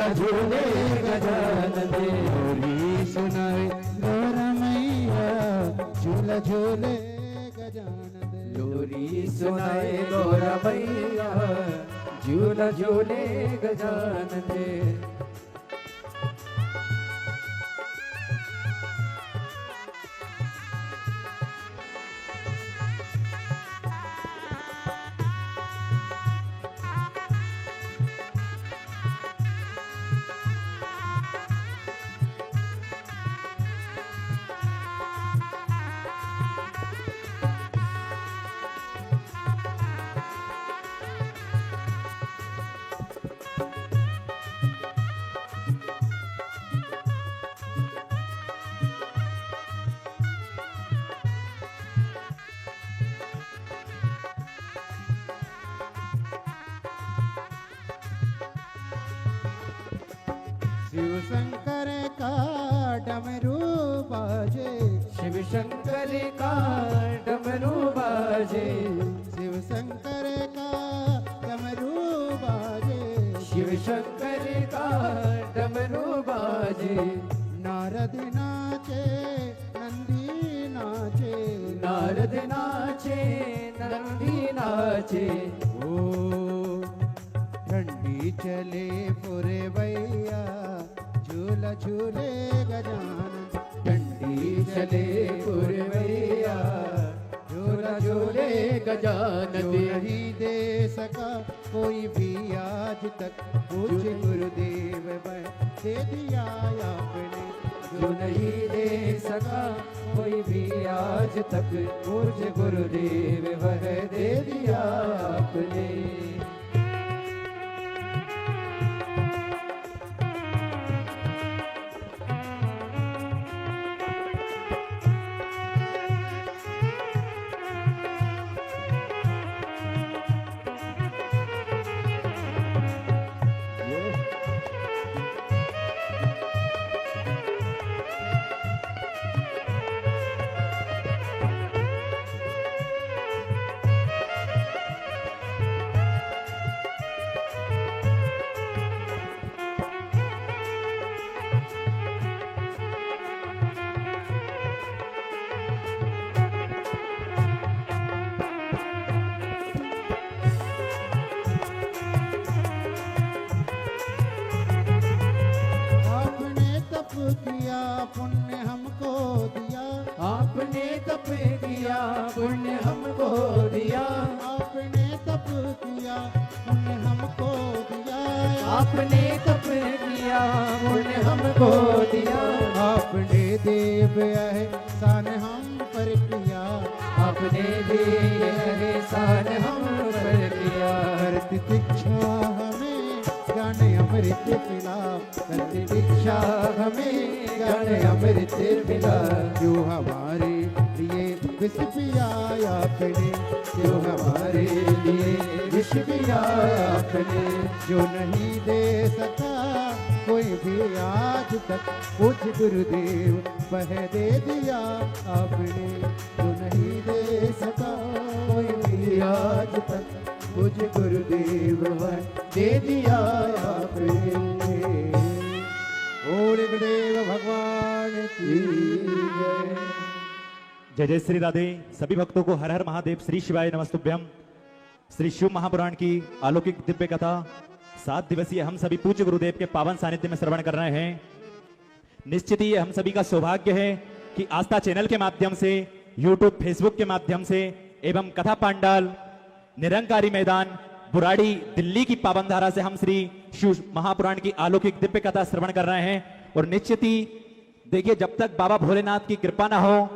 झूला झूले गजानन दे। लोरी सुनाए गौरा मैया झूला झूले गजानन दे। लोरी सुनाए गौरा मैया झूला झूले गजानन दे। शिव शंकर का डमरू बाजे। शिव शंकर का डमरू बाजे। शिव शंकर का डमरू बाजे। शिव शंकर का डमरू बाजे। नारद नाचे नंदी नाचे। नारद नाचे नंदी नाचे। ओ ठंडी चले पूरे भैया झूला झूले गजानन। ठंडी चले पुरवैया झूला झूले गजानन जो दे। नहीं दे सका कोई भी आज तक पूज्य गुरुदेव दे दिया आपने। जो नहीं दे सका कोई भी आज तक पूज्य गुरुदेव वह दे दिया आपने। किया पुण्य हमको दिया। आपने तप किया पुण्य हमको दिया। आपने तप किया पुण्य हमको दिया। आपने तप किया पुण्य हमको दिया। आपने देव एहसान हम पर किया। आपने भी एहसान हम पर किया। करती दीक्षा हमें गाने अमृत पिला। करती दीक्षा हमें गाने अमृत पिला। जो हमारे लिए विष पिया आपने। जो हमारे लिए विष पिया आपने। जो नहीं दे सका कोई भी आज तक पूज्य गुरुदेव वह दे दिया आपने। जो नहीं दे सका कोई भी आज तक पूज्य गुरुदेव वह दे दिया आपने। ओम गुरुदेव भगवान की जय। जय जय श्री राधे। सभी भक्तों को हर हर महादेव श्री शिवाय नमस्तुभ्यम। श्री शिव महापुराण की अलौकिक दिव्य कथा 7 दिवसीय हम सभी पूज्य गुरुदेव के पावन सानिध्य में श्रवण कर रहे हैं। निश्चित ही हम सभी का सौभाग्य है कि आस्था चैनल के माध्यम से, यूट्यूब फेसबुक के माध्यम से एवं कथा पांडाल निरंकारी मैदान बुराड़ी दिल्ली की पावन धारा से हम श्री शिव महापुराण की अलौकिक दिव्य कथा श्रवण कर रहे हैं। और निश्चित ही देखिए, जब तक बाबा भोलेनाथ की कृपा ना हो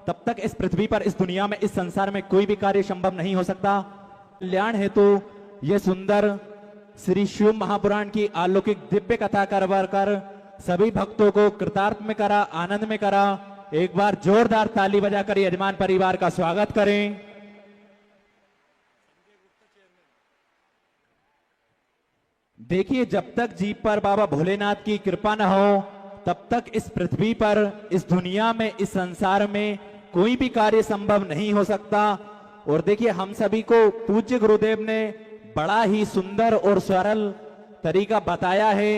तब तक इस पृथ्वी पर, इस दुनिया में, इस संसार में कोई भी कार्य संभव नहीं हो सकता। कल्याण हेतु ये सुंदर श्री शिव महापुराण की अलौकिक दिव्य कथा करवा कर सभी भक्तों को कृतार्थ में करा, आनंद में करा। एक बार जोरदार ताली बजाकर यजमान परिवार का स्वागत करें। देखिए, जब तक जीव पर बाबा भोलेनाथ की कृपा न हो तब तक इस पृथ्वी पर, इस दुनिया में, इस संसार में कोई भी कार्य संभव नहीं हो सकता। और देखिए, हम सभी को पूज्य गुरुदेव ने बड़ा ही सुंदर और सरल तरीका बताया है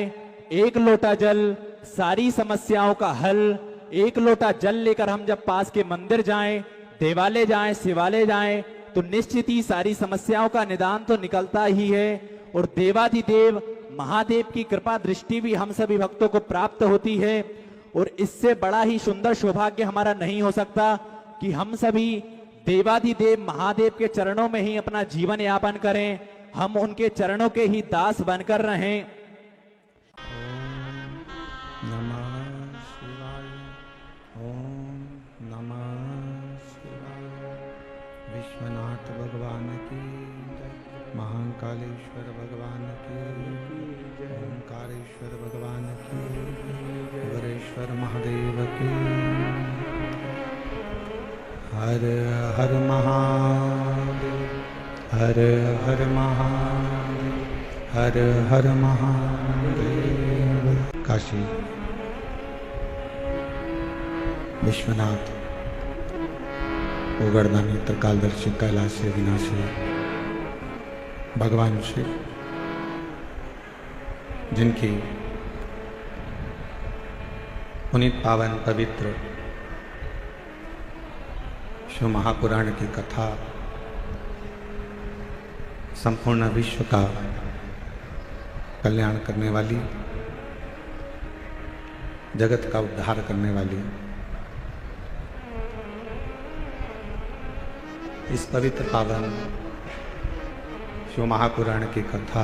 एक लोटा जल सारी समस्याओं का हल। एक लोटा जल लेकर हम जब पास के मंदिर जाएं, देवालय जाएं, शिवालय जाएं, तो निश्चित ही सारी समस्याओं का निदान तो निकलता ही है और देवाधिदेव महादेव की कृपा दृष्टि भी हम सभी भक्तों को प्राप्त होती है। और इससे बड़ा ही सुंदर सौभाग्य हमारा नहीं हो सकता कि हम सभी देवाधिदेव महादेव के चरणों में ही अपना जीवन यापन करें, हम उनके चरणों के ही दास बनकर रहें। नमः शिवाय। ओम नमः शिवाय। विश्वनाथ भगवान की जय, महाकालेश्वर भगवान की जय, ओंकारेश्वर भगवान की जय, वरेश्वर महादेव की। हर हर महादेव, हर हर महादेव, हर हर महादेव। काशी विश्वनाथ उगड़दानी त्रिकालदर्शी कैलाश विनाशी भगवान शिव, जिनकी पुनीत पावन पवित्र शिव महापुराण की कथा संपूर्ण विश्व का कल्याण करने वाली, जगत का उद्धार करने वाली, इस पवित्र पावन शिव महापुराण की कथा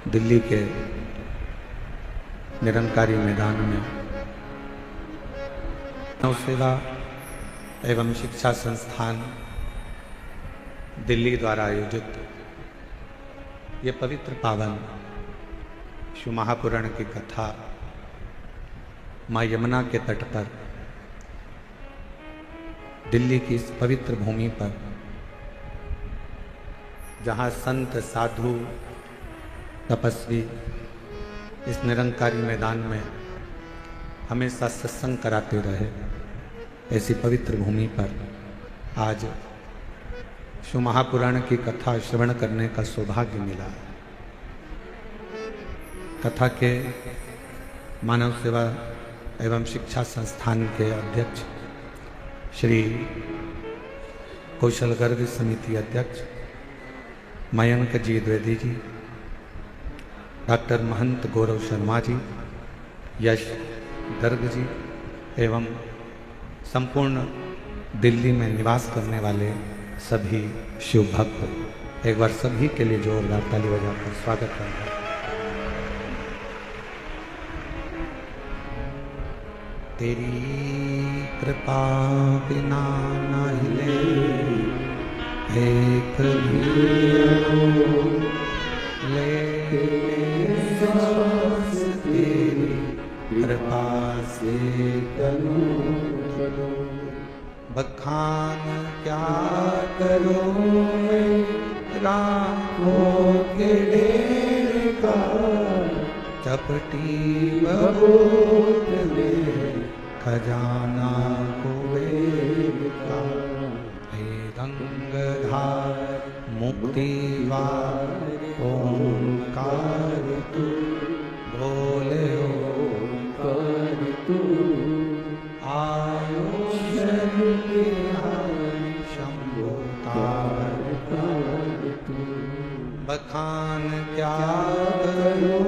दिल्ली के निरंकारी मैदान में नव सेवा एवं शिक्षा संस्थान दिल्ली द्वारा आयोजित ये पवित्र पावन शिव महापुराण की कथा माँ यमुना के तट पर दिल्ली की इस पवित्र भूमि पर, जहाँ संत साधु तपस्वी इस निरंकारी मैदान में हमेशा सत्संग कराते रहे, ऐसी पवित्र भूमि पर आज शिव महापुराण की कथा श्रवण करने का सौभाग्य मिला। कथा के मानव सेवा एवं शिक्षा संस्थान के अध्यक्ष श्री कौशल गर्ग समिति अध्यक्ष मयंक जी द्विवेदी जी, डॉक्टर महंत गौरव शर्मा जी, यश गर्ग जी एवं संपूर्ण दिल्ली में निवास करने वाले सभी शिव भक्त, एक बार सभी के लिए जोरदार ताली बजाकर स्वागत करते हैं। तेरी कृपा बिना न हिले एक भी सांस तेरी कृपा से करूं, बखान क्या करो राखों के ढेर का, चपटी बबूत में खजाना कुबेर का। हे गंगाधार मुक्तिवार ओंकार तू, बोले ओंकार तू, शंभो तार तू, बखान क्या करूं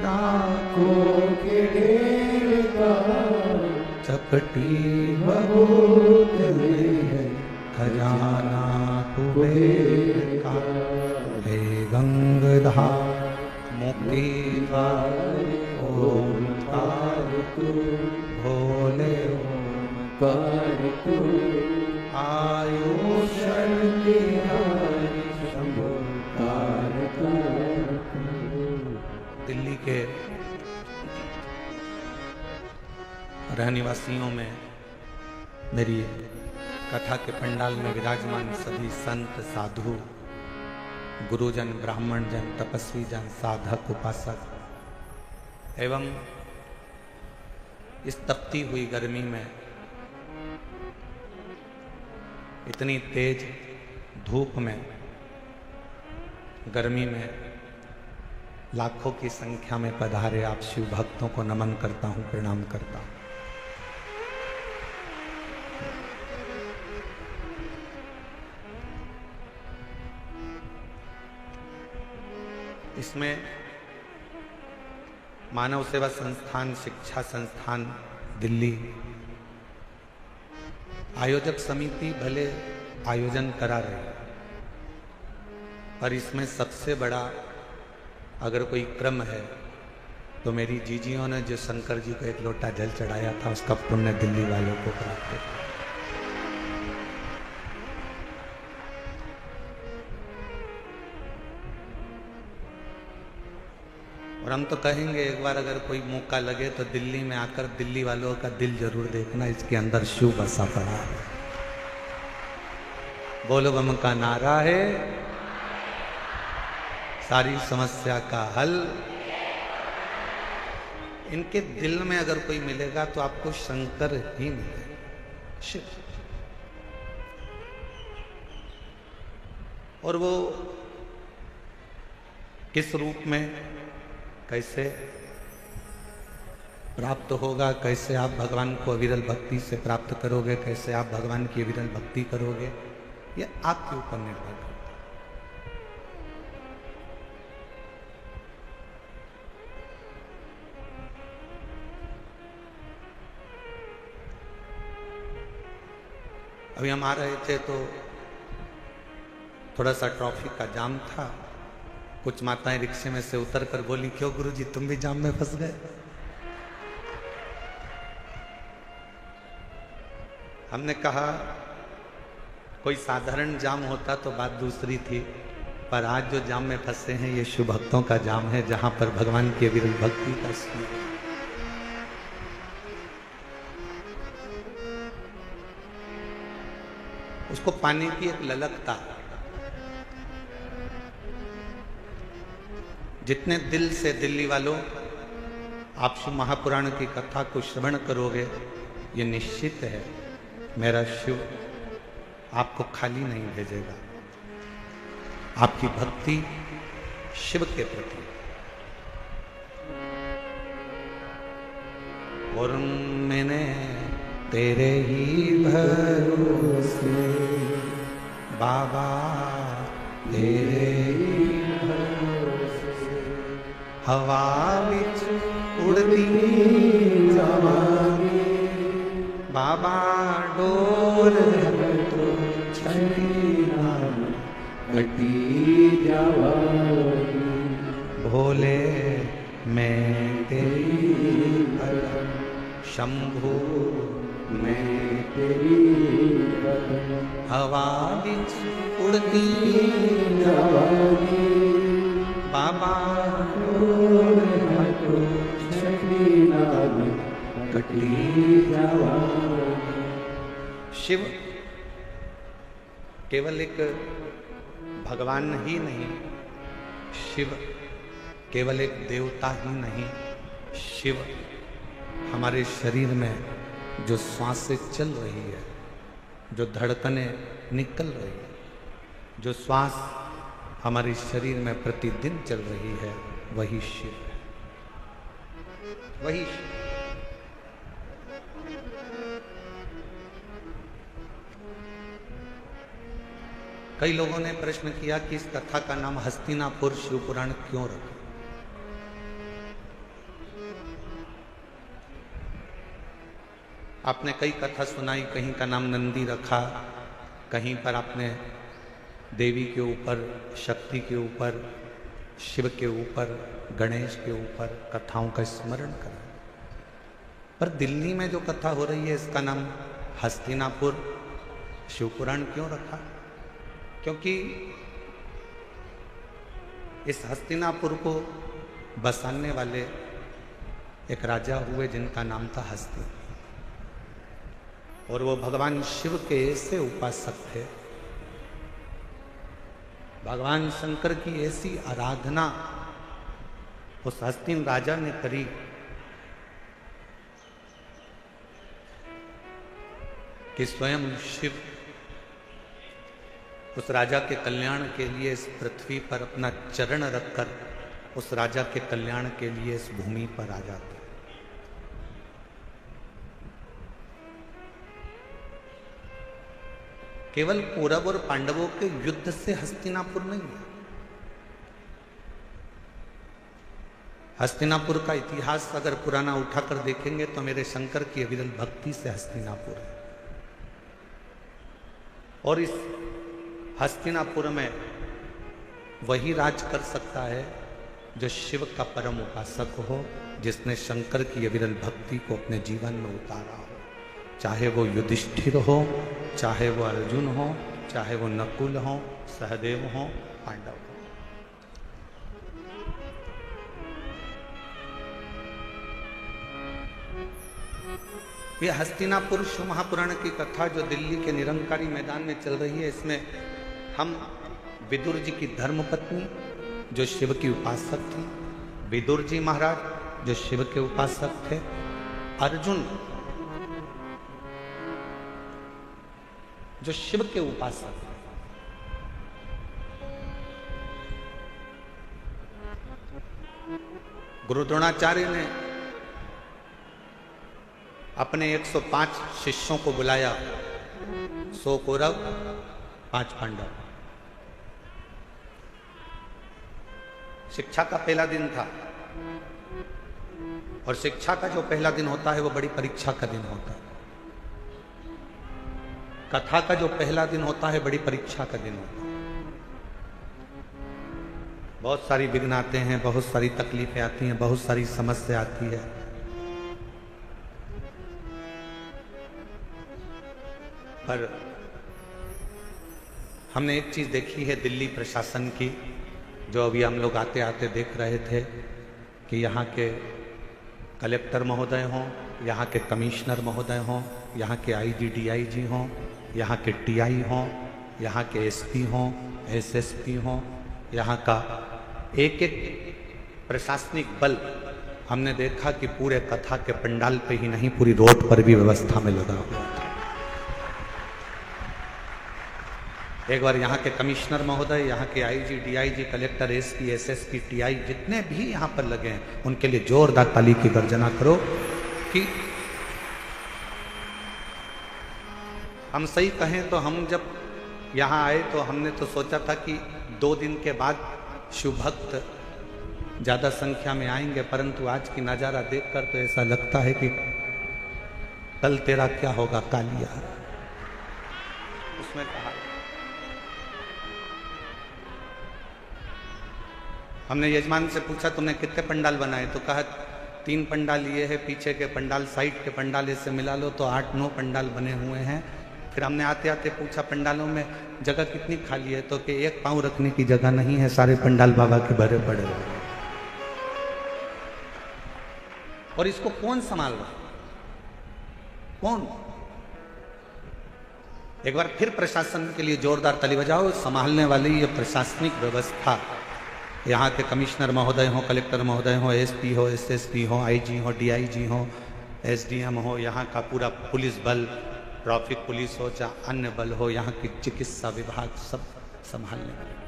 राखों के ढेर का, चपटी बबूत में खजाना कुबेर का। हे गंगाधार मुक्तिवार ओंकार तू, भोले ओंकार तू, आयुष्य बिहारी शंभो तारक। दिल्ली के रहनिवासियों में मेरी कथा के पंडाल में विराजमान सभी संत साधु गुरुजन ब्राह्मण जन तपस्वी जन साधक उपासक एवं इस तपती हुई गर्मी में, इतनी तेज धूप में, गर्मी में लाखों की संख्या में पधारे आप शिव भक्तों को नमन करता हूं, प्रणाम करता हूं। इसमें मानव सेवा संस्थान, शिक्षा संस्थान दिल्ली, आयोजक समिति भले आयोजन करा रही, पर इसमें सबसे बड़ा अगर कोई क्रम है तो मेरी जीजियों ने जो शंकर जी को एक लोटा जल चढ़ाया था उसका पुण्य दिल्ली वालों को प्राप्त है। और हम तो कहेंगे एक बार अगर कोई मौका लगे तो दिल्ली में आकर दिल्ली वालों का दिल जरूर देखना, इसके अंदर शिव बसा पड़ा है। बोलो बम का नारा है, सारी समस्या का हल। इनके दिल में अगर कोई मिलेगा तो आपको शंकर ही मिलेगा, शिव। और वो किस रूप में, कैसे प्राप्त होगा, कैसे आप भगवान को अविरल भक्ति से प्राप्त करोगे, कैसे आप भगवान की अविरल भक्ति करोगे, ये आपके ऊपर निर्भर करता है। अभी हम आ रहे थे तो थोड़ा सा ट्रैफिक का जाम था। कुछ माताएं रिक्शे में से उतर कर बोली, क्यों गुरुजी तुम भी जाम में फंस गए? हमने कहा कोई साधारण जाम होता तो बात दूसरी थी, पर आज जो जाम में फंसे हैं ये शिव भक्तों का जाम है, जहां पर भगवान की अविरल भक्ति का स्मरण। उसको पाने की एक ललकता, जितने दिल से दिल्ली वालों आप शिव महापुराण की कथा को श्रवण करोगे, ये निश्चित है मेरा शिव आपको खाली नहीं भेजेगा। आपकी भक्ति शिव के प्रति, और मैंने तेरे ही भरोसे बाबा, तेरे ही भरोसे हवा विच उड़ती जावांगी बाबा, डोर तो छड़ी घटी जावांगी। भोले मैं तेरी शंभू मैं तेरी हवा बिच उड़ती जावांगी बाबा, कटी जावांगी। शिव केवल एक भगवान ही नहीं, शिव केवल एक देवता ही नहीं, शिव हमारे शरीर में जो श्वासें चल रही है, जो धड़कनें निकल रही है, जो श्वास हमारे शरीर में प्रतिदिन चल रही है, वही शिव है, वही शिव। कई लोगों ने प्रश्न किया कि इस कथा का नाम हस्तिनापुर शिव पुराण क्यों रखा? आपने कई कथा सुनाई, कहीं का नाम नंदी रखा, कहीं पर आपने देवी के ऊपर, शक्ति के ऊपर, शिव के ऊपर, गणेश के ऊपर कथाओं का स्मरण करा। पर दिल्ली में जो कथा हो रही है इसका नाम हस्तिनापुर शिवपुराण क्यों रखा? क्योंकि इस हस्तिनापुर को बसाने वाले एक राजा हुए जिनका नाम था हस्ती, और वो भगवान शिव के ऐसे उपासक थे, भगवान शंकर की ऐसी आराधना उस हस्तिन राजा ने करी कि स्वयं शिव उस राजा के कल्याण के लिए इस पृथ्वी पर अपना चरण रखकर उस राजा के कल्याण के लिए इस भूमि पर आ जाता है। केवल कौरव और पांडवों के युद्ध से हस्तिनापुर नहीं है। हस्तिनापुर का इतिहास अगर पुराना उठाकर देखेंगे तो मेरे शंकर की अविरल भक्ति से हस्तिनापुर है। और इस हस्तिनापुर में वही राज कर सकता है जो शिव का परम उपासक हो, जिसने शंकर की अविरल भक्ति को अपने जीवन में उतारा हो। चाहे वो युधिष्ठिर हो, चाहे वो अर्जुन हो, चाहे वो नकुल हो, सहदेव हो, पांडव हो। ये हस्तिनापुर शिव महापुराण की कथा जो दिल्ली के निरंकारी मैदान में चल रही है, इसमें हम विदुर जी की धर्मपत्नी जो शिव की उपासक थी, विदुर जी महाराज जो शिव के उपासक थे, अर्जुन जो शिव के उपासक थे, गुरु द्रोणाचार्य ने अपने 105 शिष्यों को बुलाया, 100 कौरव 5 पांडव। शिक्षा का पहला दिन था, और शिक्षा का जो पहला दिन होता है वो बड़ी परीक्षा का दिन होता है। कथा का जो पहला दिन होता है बड़ी परीक्षा का दिन होता है। बहुत सारी विघ्न आते हैं, बहुत सारी तकलीफें आती हैं, बहुत सारी समस्या आती है। पर हमने एक चीज देखी है दिल्ली प्रशासन की, जो अभी हम लोग आते आते देख रहे थे कि यहाँ के कलेक्टर महोदय हों, यहाँ के कमिश्नर महोदय हों, यहाँ के आईजी डीआईजी हों, यहाँ के टीआई हों, यहाँ के एसपी हों, एसएसपी हों, यहाँ का एक एक प्रशासनिक बल हमने देखा कि पूरे कथा के पंडाल पे ही नहीं, पूरी रोड पर भी व्यवस्था में लगा हुआ था। एक बार यहाँ के कमिश्नर महोदय, यहाँ के IG DIG, collector, SP, SSP, TI जितने भी यहाँ पर लगे हैं उनके लिए जोरदार ताली की गर्जना करो कि हम सही कहें तो हम जब यहाँ आए तो हमने तो सोचा था कि 2 दिन के बाद शिव भक्त ज्यादा संख्या में आएंगे, परंतु आज की नजारा देखकर तो ऐसा लगता है कि कल तेरा क्या होगा कालिया, उसमें कहा। हमने यजमान से पूछा तुमने कितने पंडाल बनाए, तो कहा 3 पंडाल ये है, पीछे के पंडाल, साइड के पंडाल इससे मिला लो तो 8-9 पंडाल बने हुए हैं। फिर हमने आते आते पूछा पंडालों में जगह कितनी खाली है, तो कि 1 पांव रखने की जगह नहीं है, सारे पंडाल बाबा के भरे पड़े हैं। और इसको कौन संभाल रहा, कौन? एक बार फिर प्रशासन के लिए जोरदार ताली बजाओ। संभालने वाली ये प्रशासनिक व्यवस्था, यहाँ के कमिश्नर महोदय हो, कलेक्टर महोदय हो, एसपी हो, एसएसपी हो, आईजी हो, डीआईजी हो, एसडीएम हो, यहाँ का पूरा पुलिस बल, ट्रैफिक पुलिस हो, चाहे अन्य बल हो, यहाँ की चिकित्सा विभाग, सब संभालने वाले।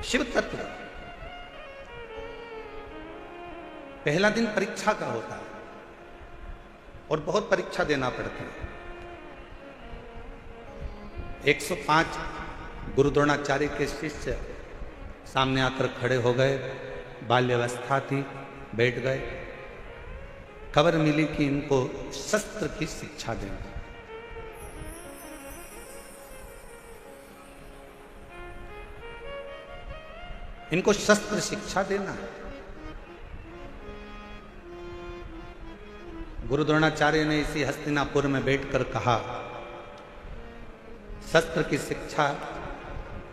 शिव तत्व पहला दिन परीक्षा का होता है और बहुत परीक्षा देना पड़ता है। 105 गुरु द्रोणाचार्य के शिष्य सामने आकर खड़े हो गए, बाल्यावस्था थी, बैठ गए। खबर मिली कि इनको शस्त्र की शिक्षा देंगे। इनको शस्त्र शिक्षा देना है। गुरु द्रोणाचार्य ने इसी हस्तिनापुर में बैठकर कहा, शस्त्र की शिक्षा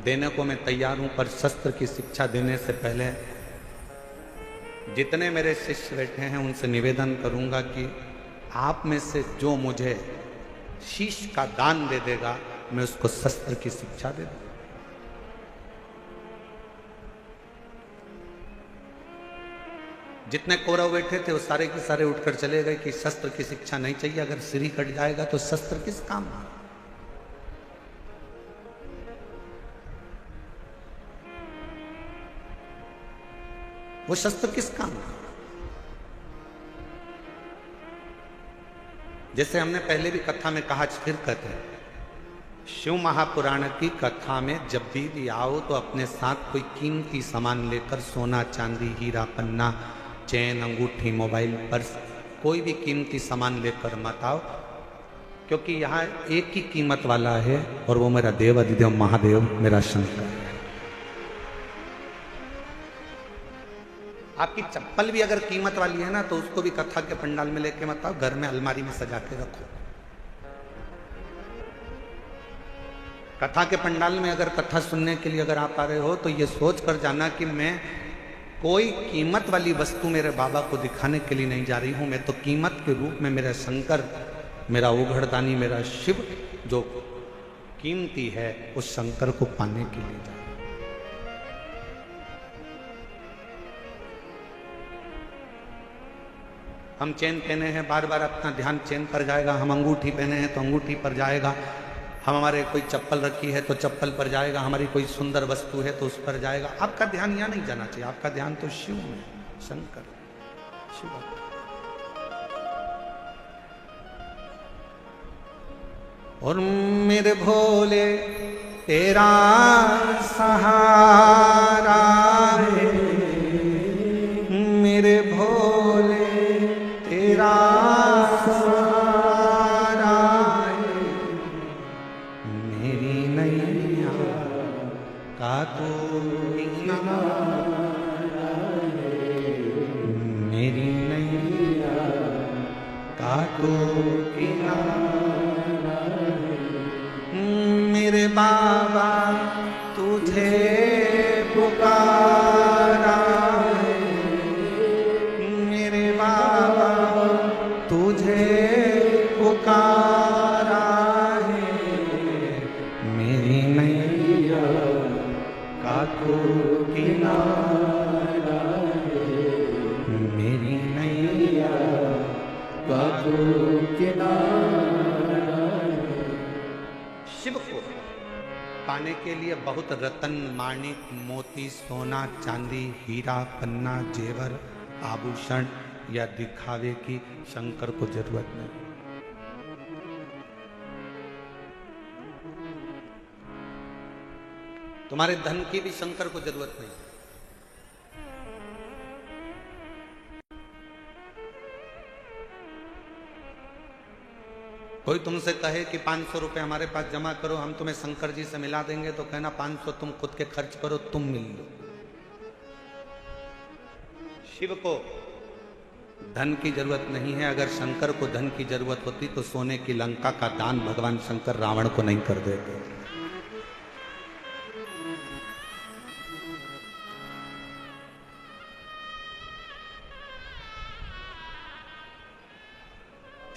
देने को मैं तैयार हूं, पर शस्त्र की शिक्षा देने से पहले जितने मेरे शिष्य बैठे हैं उनसे निवेदन करूंगा कि आप में से जो मुझे शीश का दान दे देगा मैं उसको शस्त्र की शिक्षा दे दूंगा। जितने कौरव बैठे थे वो सारे के सारे उठकर चले गए कि शस्त्र की शिक्षा नहीं चाहिए, अगर सिर ही कट जाएगा तो शस्त्र किस काम? वो शस्त्र किस काम का? जैसे हमने पहले भी कथा में कहा, फिर कहते हैं, शिव महापुराण की कथा में जब भी आओ तो अपने साथ कोई कीमती सामान लेकर, सोना चांदी हीरा पन्ना चैन अंगूठी मोबाइल पर्स कोई भी कीमती सामान लेकर मत आओ, क्योंकि यहाँ एक ही कीमत वाला है और वो मेरा देव अधिदेव महादेव मेरा शंकर है। आपकी चप्पल भी अगर कीमत वाली है ना तो उसको भी कथा के पंडाल में लेके मत आओ, घर में अलमारी में सजा के रखो। कथा के पंडाल में अगर कथा सुनने के लिए अगर आप आ रहे हो तो ये सोच कर जाना कि मैं कोई कीमत वाली वस्तु मेरे बाबा को दिखाने के लिए नहीं जा रही हूं, मैं तो कीमत के रूप में मेरा शंकर, मेरा उघड़दानी, मेरा शिव जो कीमती है उस शंकर को पाने के लिए जा रही हूं। हम चेन पहने हैं, बार बार अपना ध्यान चेन पर जाएगा। हम अंगूठी पहने हैं तो अंगूठी पर जाएगा। हम हमारे कोई चप्पल रखी है तो चप्पल पर जाएगा। हमारी कोई सुंदर वस्तु है तो उस पर जाएगा। आपका ध्यान यहाँ नहीं जाना चाहिए, आपका ध्यान तो शिव में, शंकर शिव। और मेरे भोले तेरा सहारा है, मेरे भोले तेरा सहारा है, मेरी नैया का तू किनारा है, मेरी नैया का तू किनारा है, मेरे बाबा तुझे पुकारा है, मेरे बाबा तुझे पुकारा है, मेरी नैया का तू किनारा है, मेरी नैया का तू किनारा है। शिव को पाने के लिए बहुत रतन माणिक मोती सोना चांदी हीरा पन्ना जेवर आभूषण या दिखावे की शंकर को जरूरत नहीं। तुम्हारे धन की भी शंकर को जरूरत नहीं। कोई तुमसे कहे कि 500 रुपए हमारे पास जमा करो, हम तुम्हें शंकर जी से मिला देंगे, तो कहना 500 तुम खुद के खर्च करो, तुम मिल लो। शिव को धन की जरूरत नहीं है। अगर शंकर को धन की जरूरत होती तो सोने की लंका का दान भगवान शंकर रावण को नहीं कर देते।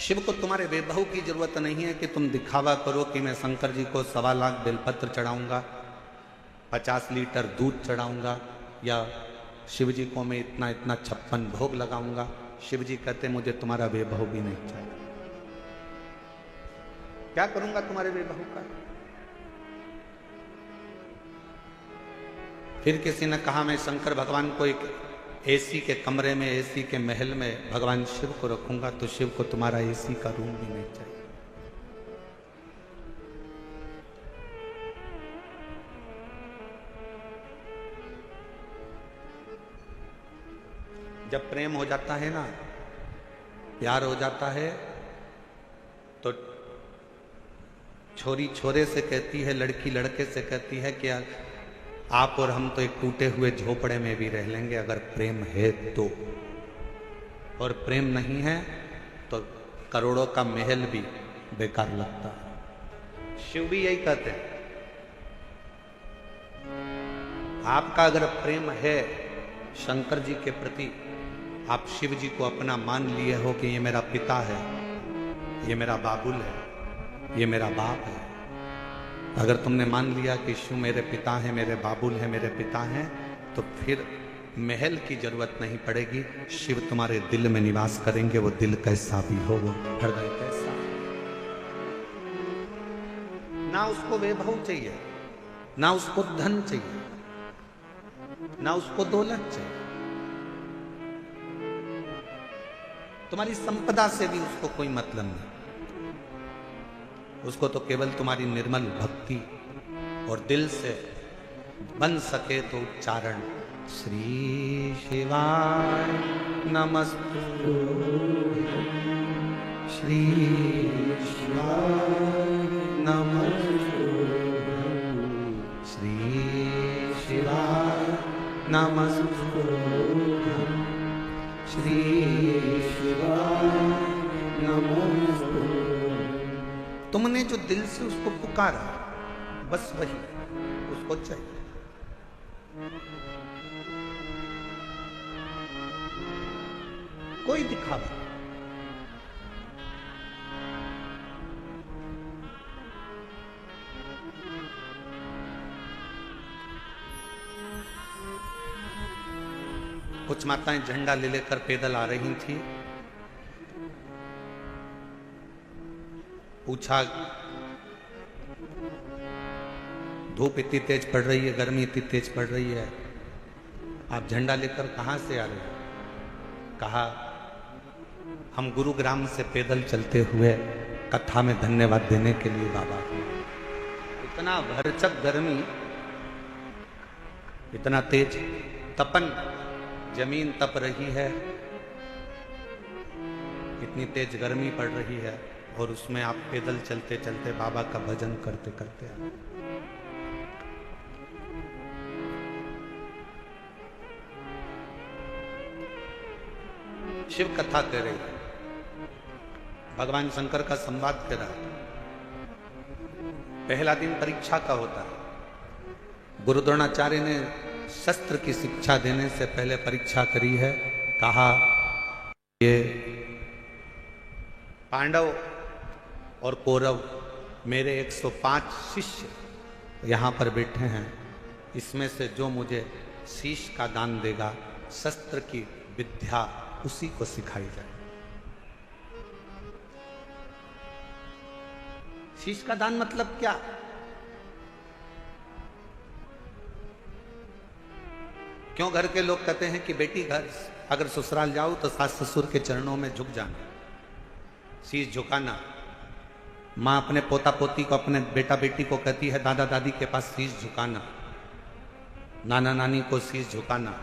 शिव को तुम्हारे वैभव की जरूरत नहीं है कि तुम दिखावा करो कि मैं शंकर जी को 1.25 लाख बेलपत्र चढ़ाऊंगा, 50 लीटर दूध चढ़ाऊंगा, या शिव जी को मैं इतना इतना 56 भोग लगाऊंगा। शिव जी कहते मुझे तुम्हारा वैभव भी नहीं चाहिए। क्या करूंगा तुम्हारे वैभव का? फिर किसी ने कहा मैं शंकर भगवान को एक एसी के कमरे में, एसी के महल में भगवान शिव को रखूंगा, तो शिव को तुम्हारा एसी का रूम भी नहीं चाहिए। जब प्रेम हो जाता है ना, प्यार हो जाता है, तो छोरी छोरे से कहती है, लड़की लड़के से कहती है कि आप और हम तो एक टूटे हुए झोपड़े में भी रह लेंगे अगर प्रेम है तो। और प्रेम नहीं है तो करोड़ों का महल भी बेकार लगता है। शिव भी यही कहते हैं, आपका अगर प्रेम है शंकर जी के प्रति, आप शिव जी को अपना मान लिए हो कि ये मेरा पिता है, ये मेरा बाबुल है, ये मेरा बाप है। अगर तुमने मान लिया कि शिव मेरे पिता हैं, मेरे बाबुल हैं, मेरे पिता हैं, तो फिर महल की जरूरत नहीं पड़ेगी। शिव तुम्हारे दिल में निवास करेंगे। वो दिल कैसा भी हो, वो हृदय कैसा, ना उसको वैभव चाहिए, ना उसको धन चाहिए, ना उसको दौलत चाहिए। तुम्हारी संपदा से भी उसको कोई मतलब नहीं। उसको तो केवल तुम्हारी निर्मल भक्ति और दिल से बन सके तो उच्चारण श्री शिवाय नमस्तु, श्री शिवाय नमस्तु, श्री शिवाय नमस्तु, श्री शिवाय नमस्तु। तुमने जो दिल से उसको पुकारा बस वही उसको चाहिए। कोई दिखावा कुछ माताएं झंडा ले लेकर पैदल आ रही थी। पूछा धूप इतनी तेज पड़ रही है, गर्मी इतनी तेज पड़ रही है, आप झंडा लेकर कहां से आ रहे हैं? कहा हम गुरुग्राम से पैदल चलते हुए कथा में धन्यवाद देने के लिए बाबा को। इतना भरचक गर्मी, इतना तेज तपन, जमीन तप रही है, इतनी तेज गर्मी पड़ रही है और उसमें आप पैदल चलते चलते बाबा का भजन करते करते आए। शिव कथा कह रही है, भगवान शंकर का संवाद कर रहा है। पहला दिन परीक्षा का होता है। गुरु द्रोणाचार्य ने शस्त्र की शिक्षा देने से पहले परीक्षा करी है। कहा ये पांडव और कौरव मेरे 105 शिष्य यहां पर बैठे हैं, इसमें से जो मुझे शीश का दान देगा, शस्त्र की विद्या उसी को सिखाई जाए। शीश का दान मतलब क्या? क्यों घर के लोग कहते हैं कि बेटी घर अगर ससुराल जाओ तो सास ससुर के चरणों में झुक जाना, शीश झुकाना। माँ अपने पोता पोती को, अपने बेटा बेटी को कहती है दादा दादी के पास शीश झुकाना, नाना नानी को शीश झुकाना,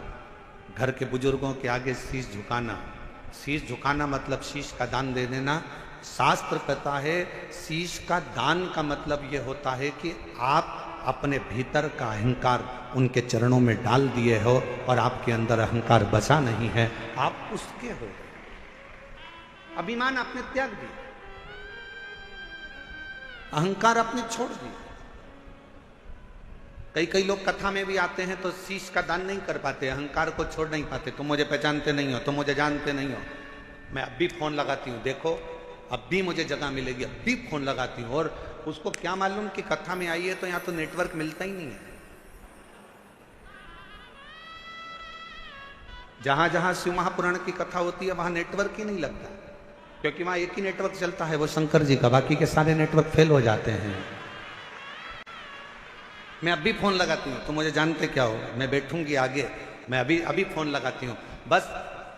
घर के बुजुर्गों के आगे शीश झुकाना। शीश झुकाना मतलब शीश का दान दे देना। शास्त्र कहता है शीश का दान का मतलब यह होता है कि आप अपने भीतर का अहंकार उनके चरणों में डाल दिए हो और आपके अंदर अहंकार बचा नहीं है, आप उसके हो। अभिमान आपने त्याग दिया, अहंकार आपने छोड़ दिया। कई लोग कथा में भी आते हैं तो शीश का दान नहीं कर पाते, अहंकार को छोड़ नहीं पाते। तुम मुझे पहचानते नहीं हो, तुम मुझे जानते नहीं हो, मैं अब भी फोन लगाती हूँ, देखो अब भी मुझे जगह मिलेगी, अब भी फोन लगाती हूँ। और उसको क्या मालूम कि कथा में आई है तो यहां तो नेटवर्क मिलता ही नहीं है। जहां जहां शिव महापुराण की कथा होती है वहां नेटवर्क ही नहीं लगता, क्योंकि वहां एक ही नेटवर्क चलता है, वो शंकर जी का, बाकी के सारे नेटवर्क फेल हो जाते हैं। मैं अभी फोन लगाती हूँ, तो मुझे जानते क्या हो, मैं बैठूंगी आगे, मैं अभी फोन लगाती हूँ। बस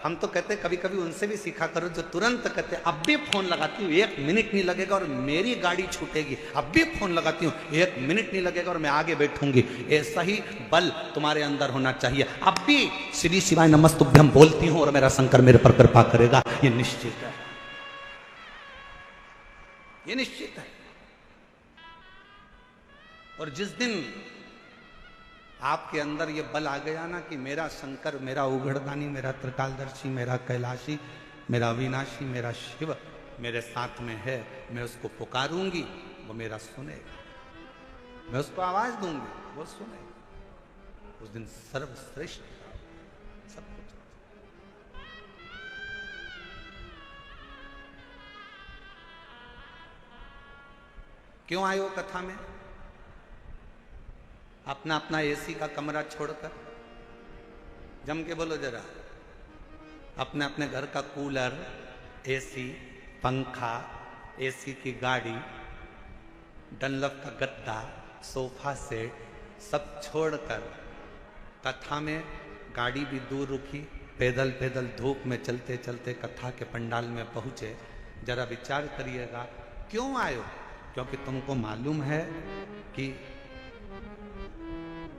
हम तो कहते कभी कभी उनसे भी सीखा करो जो तुरंत कहते अब भी फोन लगाती हूँ 1 मिनट नहीं लगेगा और मेरी गाड़ी छूटेगी, अब भी फोन लगाती हूँ 1 मिनट नहीं लगेगा और मैं आगे बैठूंगी। ऐसा ही बल तुम्हारे अंदर होना चाहिए। अब भी श्री शिवाय नमस्तुभ्यम बोलती हूँ और मेरा शंकर मेरे पर कृपा करेगा, ये निश्चित है, ये निश्चित है। और जिस दिन आपके अंदर ये बल आ गया ना कि मेरा शंकर, मेरा उघड़दानी, मेरा त्रिकालदर्शी, मेरा कैलाशी, मेरा अविनाशी, मेरा शिव मेरे साथ में है, मैं उसको पुकारूंगी, वो मेरा सुनेगा, मैं उसको आवाज दूंगी, वो सुनेगा। उस दिन सर्वश्रेष्ठ सब कुछ। क्यों आए हो कथा में? अपना अपना एसी का कमरा छोड़कर, जम के बोलो जरा, अपने अपने घर का कूलर, एसी, पंखा, एसी की गाड़ी, डनलप का गद्दा, सोफा सेट सब छोड़कर कथा में गाड़ी भी दूर रुकी, पैदल पैदल धूप में चलते चलते कथा के पंडाल में पहुंचे। जरा विचार करिएगा, क्यों आयो? क्योंकि तुमको मालूम है कि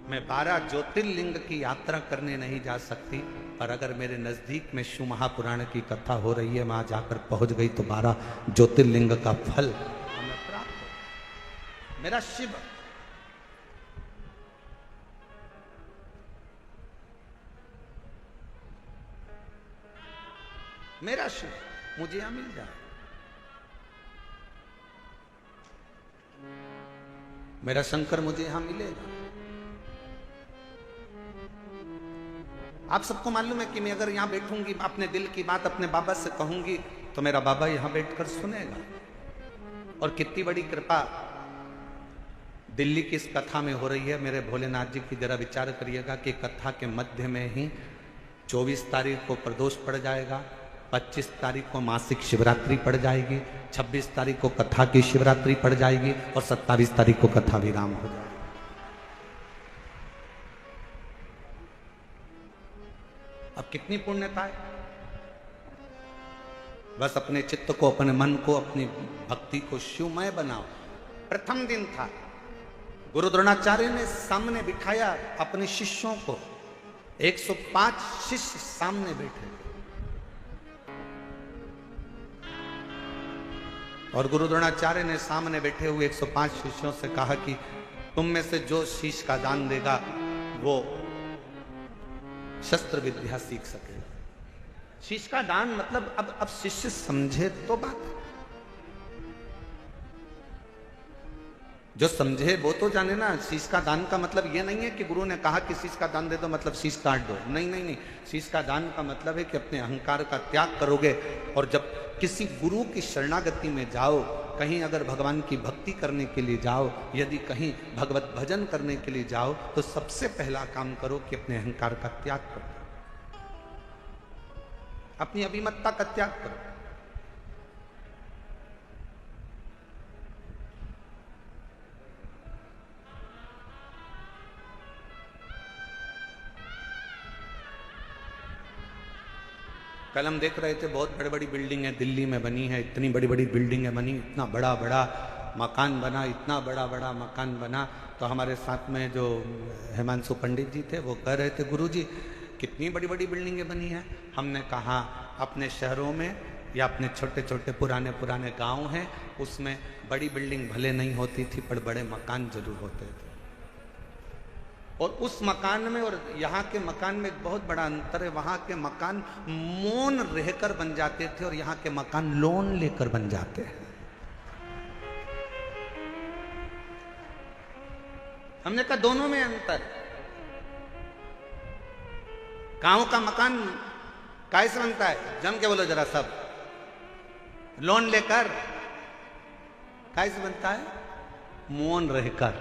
मैं 12 ज्योतिर्लिंग की यात्रा करने नहीं जा सकती, पर अगर मेरे नजदीक में शिव महापुराण की कथा हो रही है, वहां जाकर पहुंच गई तो 12 ज्योतिर्लिंग का फल हमें प्राप्त हो। मेरा शिव मेरा शिव मुझे यहां मिल जाए, मेरा शंकर मुझे यहां मिलेगा। आप सबको मालूम है कि मैं अगर यहां बैठूंगी, अपने दिल की बात अपने बाबा से कहूंगी, तो मेरा बाबा यहां बैठकर सुनेगा। और कितनी बड़ी कृपा दिल्ली की इस कथा में हो रही है मेरे भोलेनाथ जी की। जरा विचार करिएगा कि कथा के मध्य में ही 24 तारीख को प्रदोष पड़ जाएगा, 25 तारीख को मासिक शिवरात्रि पड़ जाएगी, 26 तारीख को कथा की शिवरात्रि पड़ जाएगी और 27 तारीख को कथा विराम हो जाएगा। अब कितनी पुण्यता है। बस अपने चित्त को, अपने मन को, अपनी भक्ति को शिवमय बनाओ। प्रथम दिन था, गुरु द्रोणाचार्य ने सामने बिठाया अपने शिष्यों को। 105 शिष्य सामने बैठे और गुरु द्रोणाचार्य ने सामने बैठे हुए 105 शिष्यों से कहा कि तुम में से जो शीश का दान देगा वो शस्त्र विद्या सीख सकेगा। शीश का दान मतलब अब शिष्य समझे तो बात है। जो समझे वो तो जाने ना। शीश का दान का मतलब ये नहीं है कि गुरु ने कहा कि शीश का दान दे दो मतलब शीश काट दो। नहीं नहीं नहीं, शीश का दान का मतलब है कि अपने अहंकार का त्याग करोगे। और जब किसी गुरु की शरणागति में जाओ, कहीं अगर भगवान की भक्ति करने के लिए जाओ, यदि कहीं भगवत भजन करने के लिए जाओ, तो सबसे पहला काम करो कि अपने अहंकार का त्याग करो, अपनी अभिमतता का त्याग करो। कल हम देख रहे थे बहुत बड़ी बड़ी बिल्डिंग है दिल्ली में बनी है, इतनी बड़ी बड़ी बिल्डिंग है बनी, इतना बड़ा बड़ा मकान बना, इतना बड़ा बड़ा मकान बना। तो हमारे साथ में जो हिमांशु पंडित जी थे वो कह रहे थे, गुरुजी कितनी बड़ी बड़ी बिल्डिंगें बनी हैं। हमने कहा अपने शहरों में या अपने छोटे छोटे पुराने पुराने गांव हैं, उसमें बड़ी बिल्डिंग भले नहीं होती थी पर बड़े मकान जरूर होते थे। और उस मकान में और यहाँ के मकान में एक बहुत बड़ा अंतर है। वहां के मकान मौन रहकर बन जाते थे और यहाँ के मकान लोन लेकर बन जाते हैं। हमने कहा दोनों में अंतर। गांव का मकान कैसे बनता है? जम के बोलो जरा सब। लोन लेकर। कैसे बनता है? मौन रहकर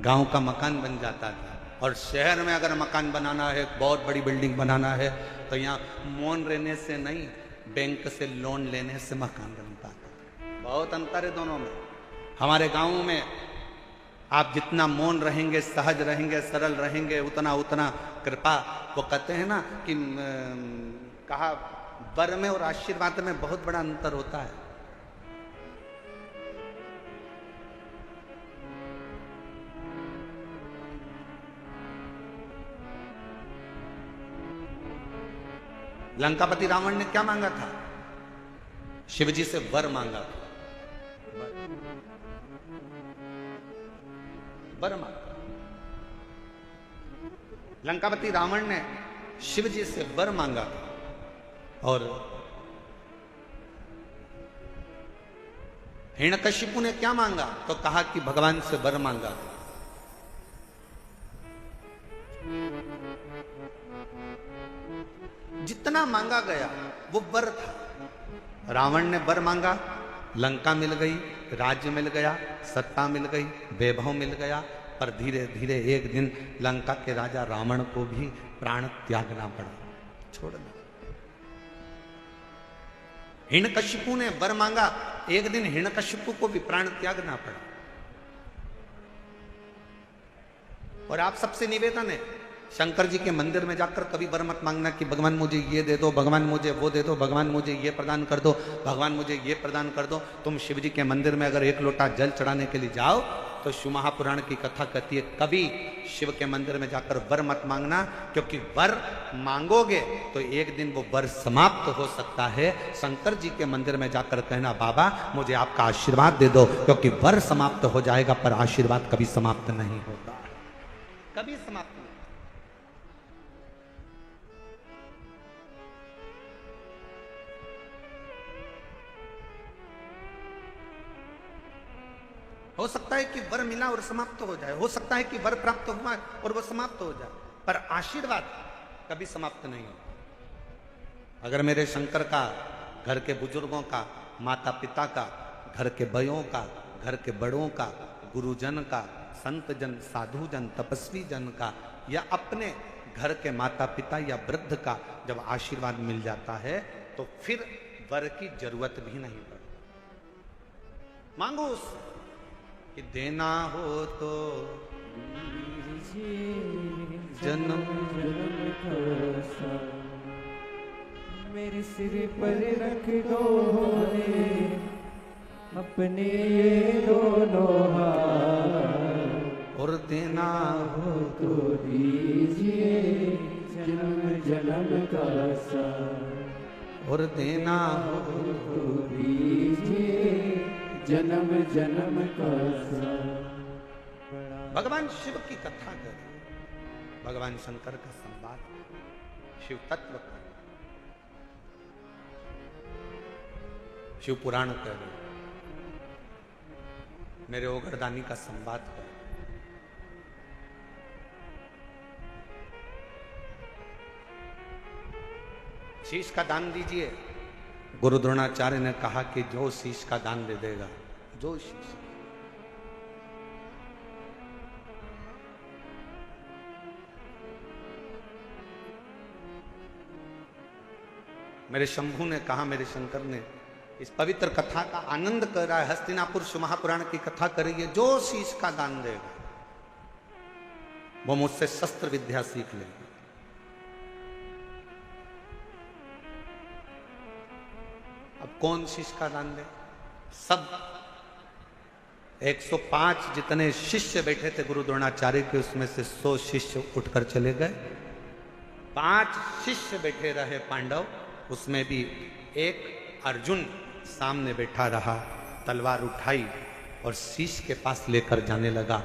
गांव का मकान बन जाता था। और शहर में अगर मकान बनाना है, बहुत बड़ी बिल्डिंग बनाना है, तो यहाँ मौन रहने से नहीं, बैंक से लोन लेने से मकान बनता था। बहुत अंतर है दोनों में। हमारे गांव में आप जितना मौन रहेंगे, सहज रहेंगे, सरल रहेंगे, उतना उतना कृपा। वो कहते हैं ना कि कहा वर में और आशीर्वाद में बहुत बड़ा अंतर होता है। लंकापति रावण ने क्या मांगा था? शिवजी से वर मांगा था। वर मांगा। लंकापति रावण ने शिवजी से वर मांगा था। और हिरण्यकशिपु ने क्या मांगा? तो कहा कि भगवान से वर मांगा था। जितना मांगा गया वो वर था। रावण ने वर मांगा, लंका मिल गई, राज्य मिल गया, सत्ता मिल गई, वैभव मिल गया। पर धीरे धीरे एक दिन लंका के राजा रावण को भी प्राण त्यागना पड़ा, छोड़ना। हिरण्यकशिपु ने वर मांगा, एक दिन हिरण्यकशिपु को भी प्राण त्यागना पड़ा। और आप सबसे निवेदन है, शंकर जी के मंदिर में जाकर कभी वर मत मांगना कि भगवान मुझे ये दे दो, भगवान मुझे वो दे दो, भगवान मुझे ये प्रदान कर दो, भगवान मुझे ये प्रदान कर दो। तुम शिव जी के मंदिर में अगर एक लोटा जल चढ़ाने के लिए जाओ तो शिव महापुराण की कथा कहती है कभी शिव के मंदिर में जाकर वर मत मांगना, क्योंकि वर मांगोगे तो एक दिन वो वर समाप्त हो सकता है। शंकर जी के मंदिर में जाकर कहना बाबा मुझे आपका आशीर्वाद दे दो, क्योंकि वर समाप्त हो जाएगा पर आशीर्वाद कभी समाप्त नहीं होगा, कभी समाप्त नहीं। हो सकता है कि वर मिला और समाप्त हो जाए, हो सकता है कि वर प्राप्त हुआ और वह समाप्त हो जाए, पर आशीर्वाद कभी समाप्त नहीं हो। अगर मेरे शंकर का, घर के बुजुर्गों का, माता पिता का, घर के बयों का, घर के बड़ों का, गुरुजन का, संत जन, साधु जन, तपस्वी जन का, या अपने घर के माता पिता या वृद्ध का जब आशीर्वाद मिल जाता है तो फिर वर की जरूरत भी नहीं पड़ती। मांगो उससे कि देना हो तो जन्म मेरे सिर पर रख दो रे अपने ये दोनों हाथ, और देना हो तो दीजिए जन्म जन्म का साथ, और देना हो तो दीजिए जन्म जन्म का साथ। भगवान शिव की कथा कर, भगवान शंकर का संवाद, शिव तत्व कर, शिव पुराण कर, मेरे ओगरदानी का संवाद कर। शीश का दान दीजिए। गुरु द्रोणाचार्य ने कहा कि जो शीश का दान दे देगा, जो शीश, मेरे शंभू ने कहा, मेरे शंकर ने इस पवित्र कथा का आनंद कर रहा है, हस्तिनापुर शिव महापुराण की कथा कर रही है, जो शीश का दान देगा वो मुझसे शस्त्र विद्या सीख लेगा। अब कौन शीश का दान दे? सब 105 जितने शिष्य बैठे थे गुरु द्रोणाचार्य के, उसमें से 100 शिष्य उठकर चले गए। 5 शिष्य बैठे रहे पांडव, उसमें भी एक अर्जुन सामने बैठा रहा, तलवार उठाई और शीश के पास लेकर जाने लगा,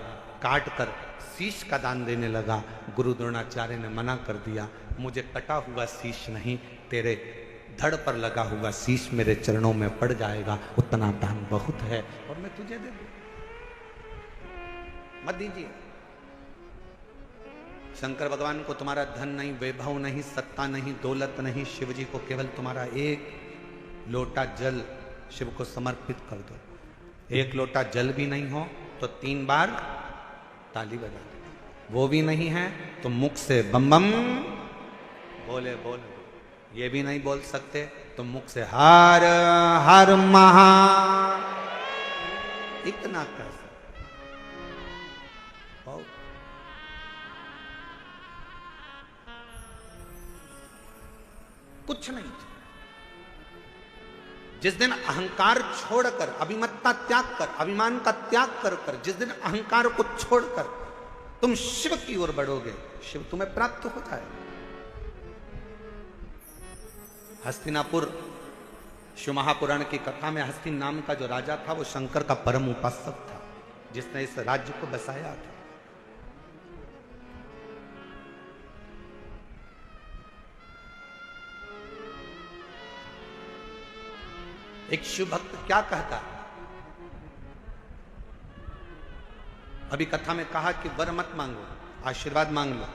काट कर शीश का दान देने लगा। गुरु द्रोणाचार्य ने मना कर दिया, मुझे कटा हुआ शीश नहीं, तेरे धड़ पर लगा हुआ शीश मेरे चरणों में पड़ जाएगा, उतना दान बहुत है और मैं तुझे दे दूं, मत दीजिए। शंकर भगवान को तुम्हारा धन नहीं, वैभव नहीं, सत्ता नहीं, दौलत नहीं, शिव जी को केवल तुम्हारा एक लोटा जल शिव को समर्पित कर दो। एक लोटा जल भी नहीं हो तो 3 बार ताली बजा दो, वो भी नहीं है तो मुख से बम बम बोले बोल, ये भी नहीं बोल सकते तो मुख से हर हर महा, इतना कर सकते। कुछ नहीं। जिस दिन अहंकार छोड़कर, अभिमत्ता त्याग कर, अभिमान का त्याग कर कर, जिस दिन अहंकार को छोड़कर तुम शिव की ओर बढ़ोगे, शिव तुम्हें प्राप्त होता है। हस्तिनापुर शिव महापुराण की कथा में हस्तिन नाम का जो राजा था वो शंकर का परम उपासक था, जिसने इस राज्य को बसाया था। एक शिव भक्त क्या कहता, अभी कथा में कहा कि वर मत मांगो, आशीर्वाद मांग लो।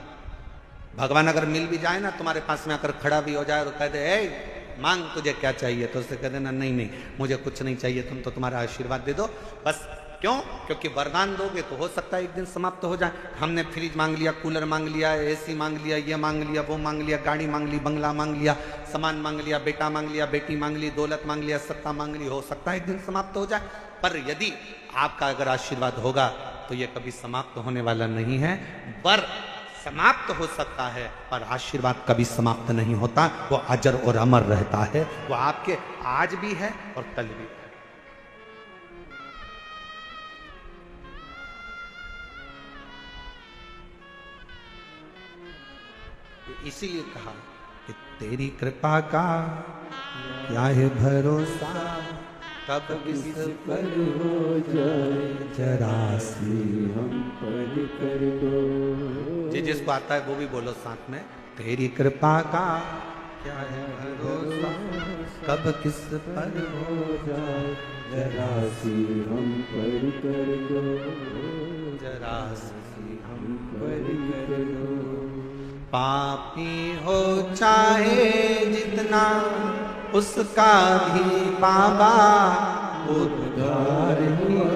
भगवान अगर मिल भी जाए ना, तुम्हारे पास में आकर खड़ा भी हो जाए और कह दे ए मांग तुझे क्या चाहिए, तो उससे कह देना नहीं नहीं मुझे कुछ नहीं चाहिए, तुम तो तुम्हारा आशीर्वाद दे दो बस। क्यों? क्योंकि वरदान दोगे तो हो सकता है एक दिन समाप्त हो जाए। हमने फ्रिज मांग लिया, कूलर मांग लिया, एसी मांग लिया, ये मांग लिया, वो मांग लिया, गाड़ी मांग ली, बंगला मांग लिया, सामान मांग लिया, बेटा मांग लिया, बेटी मांग ली, दौलत मांग लिया, सत्ता मांग ली, हो सकता है एक दिन समाप्त हो जाए। पर यदि आपका अगर आशीर्वाद होगा तो ये कभी समाप्त होने वाला नहीं है। वर समाप्त हो सकता है, पर आशीर्वाद कभी समाप्त नहीं होता, वो अजर और अमर रहता है। वो आपके आज भी है और कल भी है। इसीलिए कहा कि तेरी कृपा का क्या है भरोसा, कब किस पर हो जाए जरा सी हम पर कर दो। जी जिसको आता है वो भी बोलो साथ में, तेरी कृपा का क्या है भरोसा, कब किस पर हो जाए जरा सी हम पर कर दो, जरा सी हम पर कर दो। पापी हो चाहे जितना उसका भी बाबा उद्धार हुआ,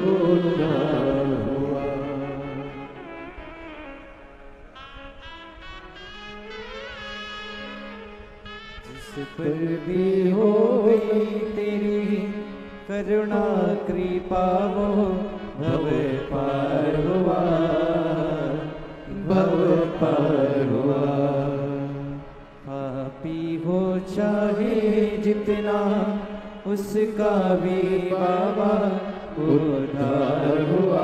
उद्धार हुआ। जिस पर भी हो गई तेरी करुणा कृपा वो भव पार हुआ, भव पार हुआ। पापी हो चाहे जितना उसका भी बाबा उद्धार हुआ,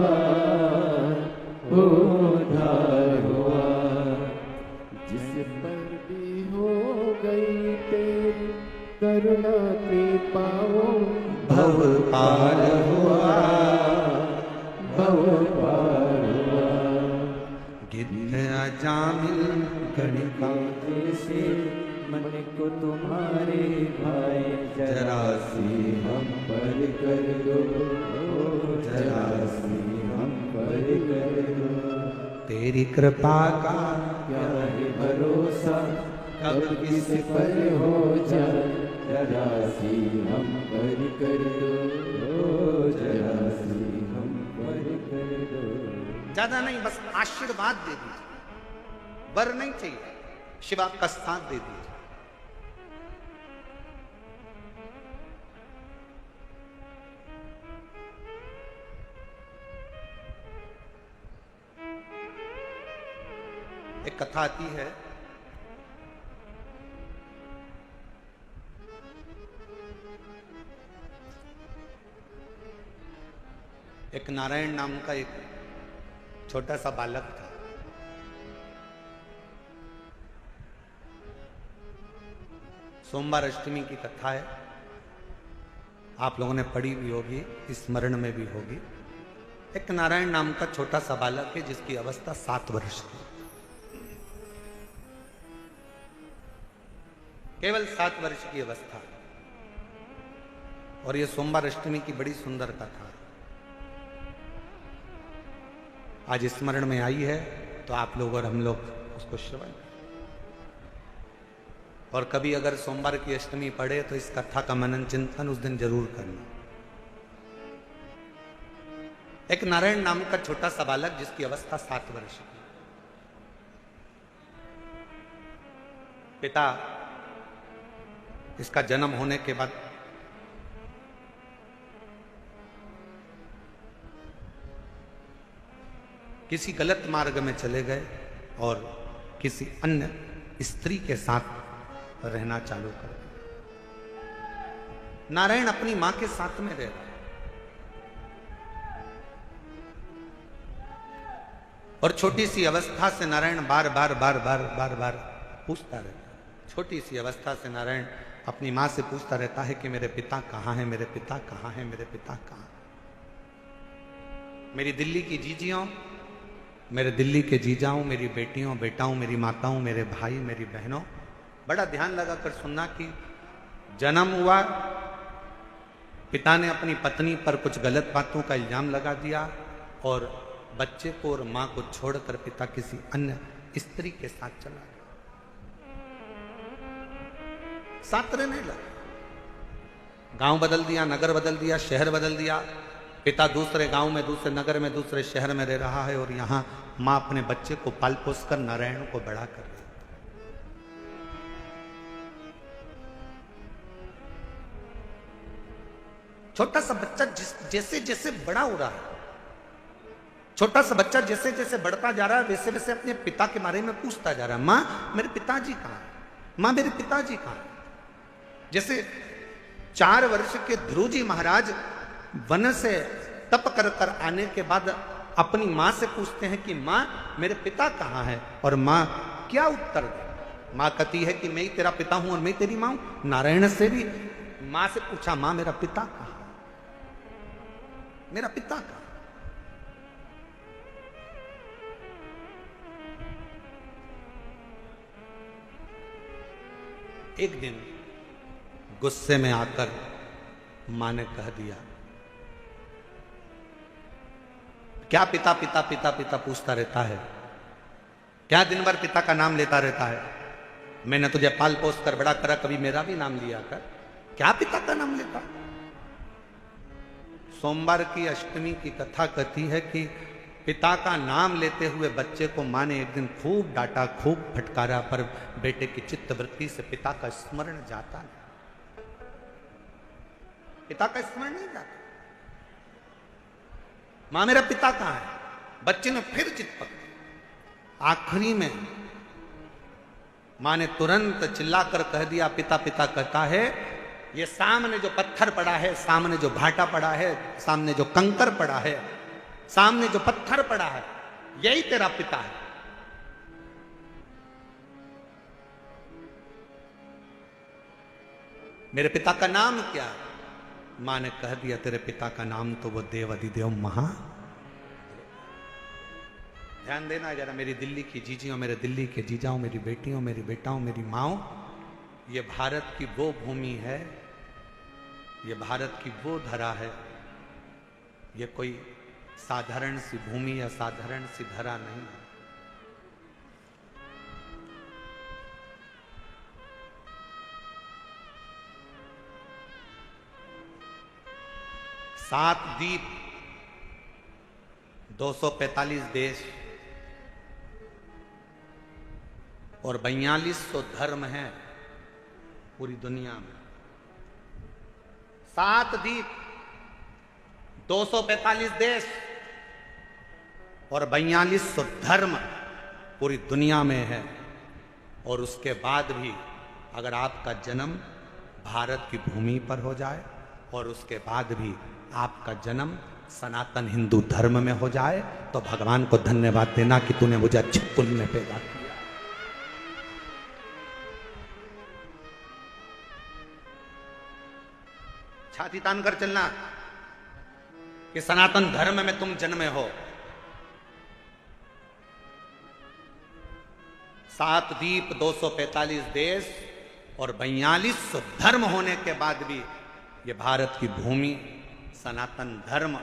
उद्धार हुआ। जिस पर भी हो गई तेरी करुणा कृपा वो भव पार हुआ, भव पार हुआ। गिद्ध अजामिल गणिका जैसे मन को तुम्हारे भाई जरा सी हम पर कर दो, जरा सी हम पर कर दो। तेरी कृपा का क्या है भरोसा, कब किस पर हो जाए जरा सी हम पर कर दो, जरा सी हम पर कर दो। ज्यादा नहीं, बस आशीर्वाद दे दीजिए, वर नहीं चाहिए, शिव आपका साथ दे दीजिए। एक कथा आती है, एक नारायण नाम का एक छोटा सा बालक था। सोमवार अष्टमी की कथा है, आप लोगों ने पढ़ी भी होगी, स्मरण में भी होगी। एक नारायण नाम का छोटा सा बालक है जिसकी अवस्था 7 वर्ष की, केवल 7 वर्ष की अवस्था। और यह सोमवार अष्टमी की बड़ी सुंदर कथा है, आज स्मरण में आई है, तो आप लोग और हम लोग उसको श्रवण करें। और कभी अगर सोमवार की अष्टमी पढ़े तो इस कथा का मनन चिंतन उस दिन जरूर करना। एक नारायण नाम का छोटा सा बालक जिसकी अवस्था 7 वर्ष की, पिता इसका जन्म होने के बाद किसी गलत मार्ग में चले गए और किसी अन्य स्त्री के साथ रहना चालू कर दिया। नारायण अपनी मां के साथ में रह रहा है और छोटी सी अवस्था से नारायण बार बार पूछता रहता है। छोटी सी अवस्था से नारायण अपनी मां से पूछता रहता है कि मेरे पिता कहाँ हैं, मेरे पिता कहाँ हैं, मेरे पिता कहाँ। मेरी दिल्ली की जीजियों, मेरे दिल्ली के जीजाओं, मेरी बेटियों बेटाओं, मेरी माताओं, मेरे भाई मेरी बहनों, बड़ा ध्यान लगाकर सुनना कि जन्म हुआ, पिता ने अपनी पत्नी पर कुछ गलत बातों का इल्जाम लगा दिया और बच्चे को और मां को छोड़कर पिता किसी अन्य स्त्री के साथ चला गया। साथ रहने लगा, गांव बदल दिया, नगर बदल दिया, शहर बदल दिया। पिता दूसरे गांव में, दूसरे नगर में, दूसरे शहर में रह रहा है और यहां मां अपने बच्चे को पाल पोस कर नारायण को बड़ा कर रही। छोटा सा बच्चा जैसे जैसे बड़ा हो रहा है, छोटा सा बच्चा जैसे जैसे बढ़ता जा रहा है वैसे वैसे अपने पिता के बारे में पूछता जा रहा है, माँ मेरे पिताजी कहाँ है, माँ मेरे पिताजी कहाँ है। जैसे 4 वर्ष के ध्रुव जी महाराज वन से तप कर कर आने के बाद अपनी माँ से पूछते हैं कि माँ मेरे पिता कहाँ है, और माँ क्या उत्तर दे। माँ कहती है कि मैं ही तेरा पिता हूं और मैं तेरी माँ हूं। नारायण से भी माँ से पूछा, माँ मेरा पिता कहाँ है, मेरा पिता कहाँ। एक दिन गुस्से में आकर मां ने कह दिया, क्या पिता पिता पिता पिता पूछता रहता है, क्या दिन भर पिता का नाम लेता रहता है। मैंने तुझे पाल पोस कर बड़ा करा, कभी मेरा भी नाम लिया कर, क्या पिता का नाम लेता। सोमवार की अष्टमी की कथा कहती है कि पिता का नाम लेते हुए बच्चे को मां ने एक दिन खूब डांटा, खूब फटकारा, पर बेटे की चित्तवृत्ति से पिता का स्मरण जाता नहीं, पिता का स्मरण नहीं जाता। मां मेरा पिता कहां है, बच्चे ने फिर चित पकड़ी। आखिरी में मां ने तुरंत चिल्लाकर कह दिया, पिता पिता कहता है, ये सामने जो पत्थर पड़ा है, सामने जो भाटा पड़ा है, सामने जो कंकर पड़ा है, सामने जो पत्थर पड़ा है, यही तेरा पिता है। मेरे पिता का नाम क्या है। मां ने कह दिया, तेरे पिता का नाम तो वो देव अधिदेव महा। ध्यान देना जरा, मेरी दिल्ली की जीजियों, मेरे दिल्ली के जीजाओं, मेरी बेटियों, मेरी बेटाओं, मेरी माओ, ये भारत की वो भूमि है, ये भारत की वो धरा है, ये कोई साधारण सी भूमि या साधारण सी धरा नहीं है। सात द्वीप, 245 देश और 4200 धर्म हैं पूरी दुनिया में। 7 द्वीप, 245 देश और 4200 धर्म पूरी दुनिया में है। और उसके बाद भी अगर आपका जन्म भारत की भूमि पर हो जाए और उसके बाद भी आपका जन्म सनातन हिंदू धर्म में हो जाए, तो भगवान को धन्यवाद देना कि तूने मुझे अच्छे कुल में पैदा किया। छाती तान कर चलना कि सनातन धर्म में तुम जन्मे हो। 7 द्वीप, 245 देश और 4200 धर्म होने के बाद भी ये भारत की भूमि सनातन धर्म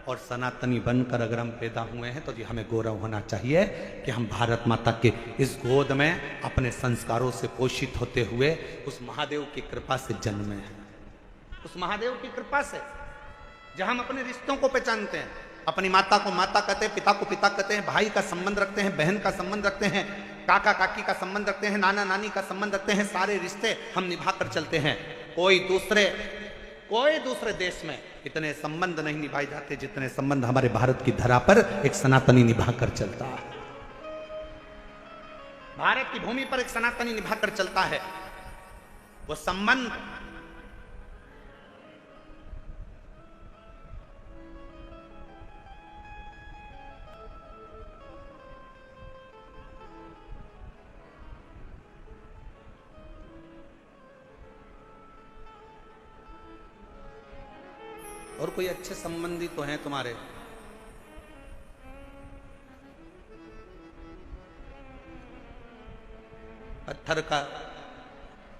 और सनातनी बनकर अगर हम पैदा हुए हैं, तो जी हमें गौरव होना चाहिए कि हम भारत माता के इस गोद में अपने संस्कारों से पोषित होते हुए उस महादेव की कृपा से जन्मे हैं। उस महादेव की कृपा से जहां हम अपने रिश्तों को पहचानते हैं, अपनी माता को माता कहते हैं, पिता को पिता कहते हैं, भाई का संबंध रखते हैं, बहन का संबंध रखते हैं, काका काकी का संबंध रखते हैं, नाना नानी का संबंध रखते हैं, सारे रिश्ते हम निभा कर चलते हैं। कोई दूसरे देश में इतने संबंध नहीं निभाए जाते जितने संबंध हमारे भारत की धरा पर एक सनातनी निभा कर चलता है। भारत की भूमि पर एक सनातनी निभा कर चलता है वो संबंध। और कोई अच्छे संबंधी तो हैं तुम्हारे? पत्थर का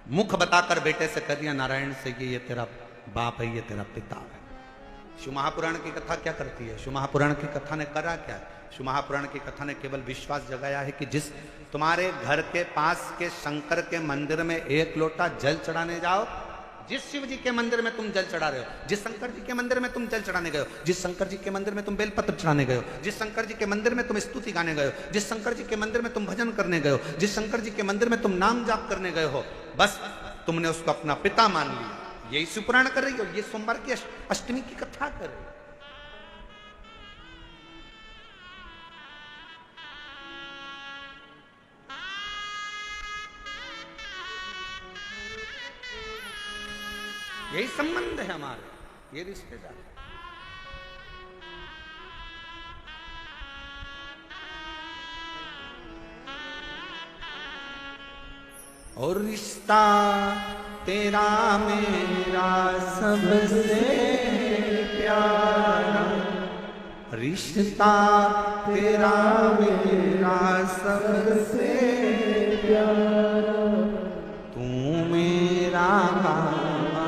मुख बताकर बेटे से कह दिया नारायण से कि ये तेरा बाप है, ये तेरा पिता है। शिव महापुराण की कथा क्या करती है? शिव महापुराण की कथा ने करा क्या है? शिव महापुराण की कथा ने केवल विश्वास जगाया है कि जिस तुम्हारे घर के पास के शंकर के मंदिर में 1 लोटा जल चढ़ाने जाओ, जिस शिव जी के मंदिर में तुम जल चढ़ा रहे हो, जिस शंकर जी के मंदिर में तुम जल चढ़ाने गए हो, जिस शंकर जी के मंदिर में तुम बेलपत्र चढ़ाने गए हो, जिस शंकर जी के मंदिर में तुम स्तुति गाने गए हो, जिस शंकर जी के मंदिर में तुम भजन करने गए हो, जिस शंकर जी के मंदिर में तुम नाम जाप करने गए हो, बस तुमने उसको अपना पिता मान लिया। यही शिवपुराण कर रही हो, ये सोमवार की अष्टमी की कथा कर रही हो। यही संबंध है हमारे, ये रिश्तेदार। और रिश्ता तेरा मेरा सबसे प्यारा, रिश्ता तेरा मेरा सबसे प्यारा, तू मेरा बाबा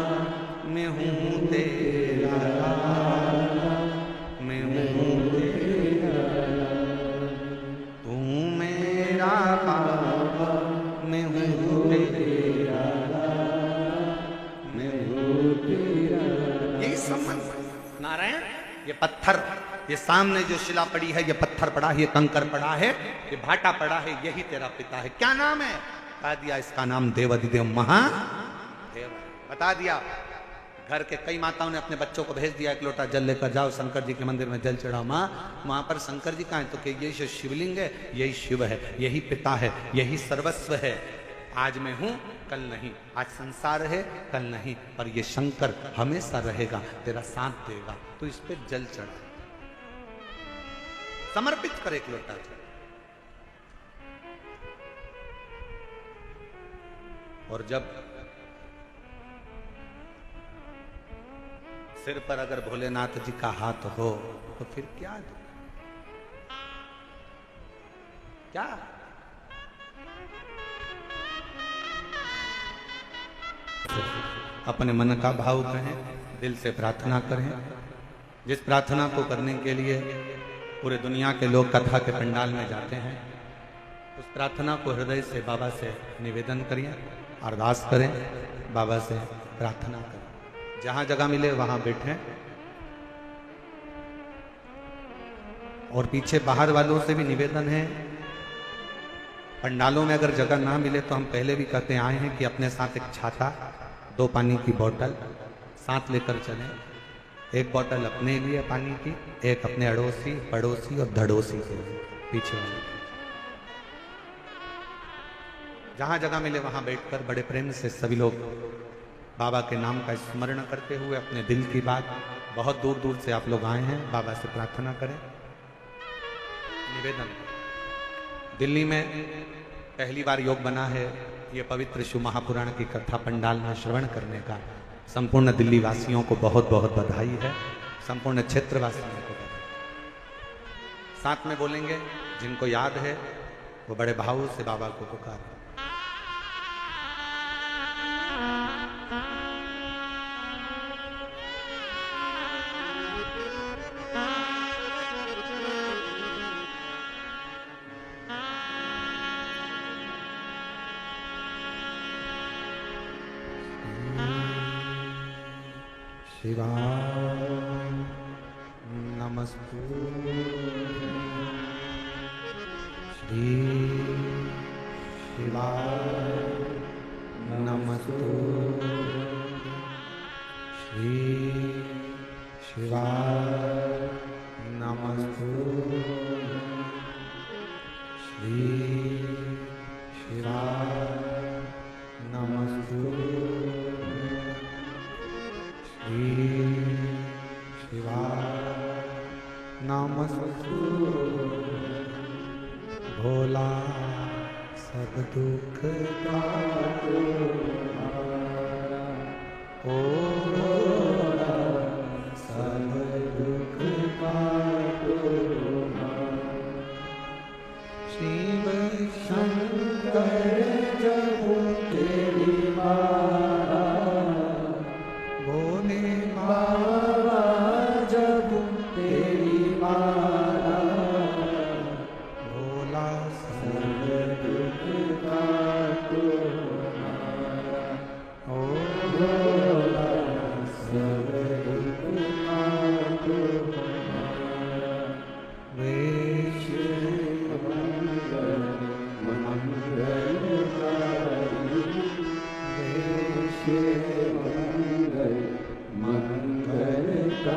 मैं हूँ तेरा लाला, मैं हूँ तेरा लाला, तू मेरा बाबा मैं हूँ तेरा लाला, मैं हूँ तेरा लाला। यही संबंध। नारायण, ये पत्थर, ये सामने जो शिला पड़ी है, ये पत्थर पड़ा है, ये कंकर पड़ा है, ये भाटा पड़ा है, यही तेरा पिता है। क्या नाम है? बता दिया, इसका नाम देवाधिदेव महादेव। बता दिया। घर के कई माताओं ने अपने बच्चों को भेज दिया, एक लोटा जल लेकर जाओ शंकर जी के मंदिर में जल चढ़ाओ। माँ वहां पर शंकर जी कहाँ है? तो कि यही जो शिवलिंग है, यही शिव है, यही पिता है, यही सर्वस्व है। आज मैं हूं, कल नहीं। आज संसार है, कल नहीं, पर ये शंकर हमेशा रहेगा, तेरा साथ देगा। तो इस पे जल चढ़ा, समर्पित कर एक लोटा जल। और जब सिर पर अगर भोलेनाथ जी का हाथ हो तो फिर क्या दो? क्या? अपने मन का भाव कहें, दिल से प्रार्थना करें। जिस प्रार्थना को करने के लिए पूरे दुनिया के लोग कथा के पंडाल में जाते हैं, उस प्रार्थना को हृदय से बाबा से निवेदन करिए, अरदास करें, बाबा से प्रार्थना करें। जहां जगह मिले वहां बैठें। और पीछे बाहर वालों से भी निवेदन है, पंडालों में अगर जगह ना मिले तो हम पहले भी कहते आए हैं कि अपने साथ एक छाता, 2 पानी की बोतल साथ लेकर चलें। एक बोतल अपने लिए पानी की, एक अपने अड़ोसी, पड़ोसी और धड़ोसी के लिए, पीछे वाले। जहां जगह मिले वहां बैठकर बड़े प्रेम से सभी लोग बाबा के नाम का स्मरण करते हुए अपने दिल की बात, बहुत दूर दूर से आप लोग आए हैं, बाबा से प्रार्थना करें, निवेदन। दिल्ली में पहली बार योग बना है, ये पवित्र शिव महापुराण की कथा पंडाल में श्रवण करने का संपूर्ण दिल्ली वासियों को बहुत बहुत बधाई है, संपूर्ण क्षेत्र वासियों को बधाई। साथ में बोलेंगे, जिनको याद है वो बड़े भाव से बाबा को पुकार। शिवाय नमस्तुते, श्री शिवाय नमस्तुते, श्री शिवाय नमस्तुते, श्री शिवाय नमस्तुते, शिवाय नमस्तुते। भोला सब दुख काटो हमारा, ओ भोला सब दुख काटो हमारा। शिव शंकर जब तेरी मारा, भोले बाबा जब तेरी मारा, भोला सब दुख काटो हमारा, ओ भोला सब दुख काटो हमारा। वेश मंगल मंगलकारी, वेश मंगल मंगलकारी,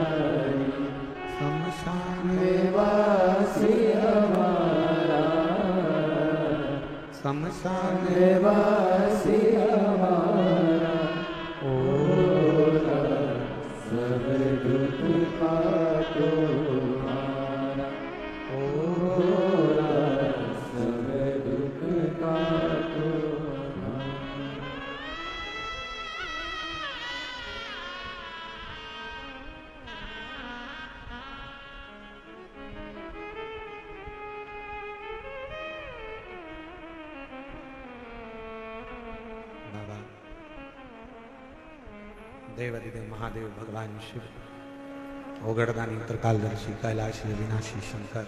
शमशान वासी हमारा, शमशान वासी हमारा, ओ दुख काटो हमारा, भोला सब दुख काटो हमारा। बाबा देवाधिदेव महादेव भगवान शिव, ओगड़दानी त्रिकालदर्शी कैलाशी अविनाशी शंकर,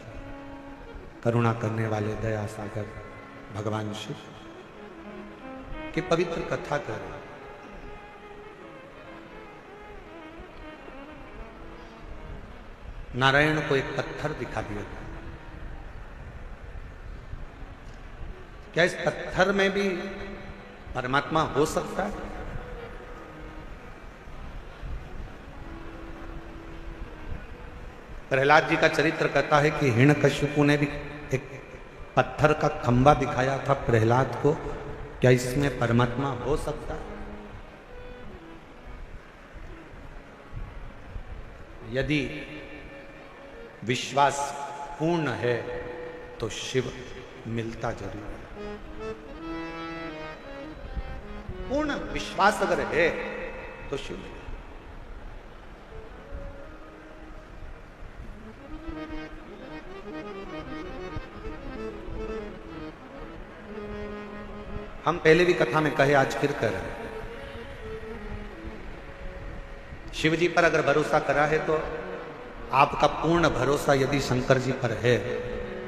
करुणा करने वाले दया सागर भगवान शिव की पवित्र कथा कर नारायण को एक पत्थर दिखा दिया था। क्या इस पत्थर में भी परमात्मा हो सकता है? प्रहलाद जी का चरित्र कहता है कि हिरण्यकशिपु ने भी एक पत्थर का खंबा दिखाया था प्रहलाद को। क्या इसमें परमात्मा हो सकता है? यदि विश्वास पूर्ण है तो शिव मिलता जरूर है। पूर्ण विश्वास अगर है तो शिव। हम पहले भी कथा में कहे, आज फिर कर रहे हैं। शिव जी पर अगर भरोसा करा है तो आपका पूर्ण भरोसा यदि शंकर जी पर है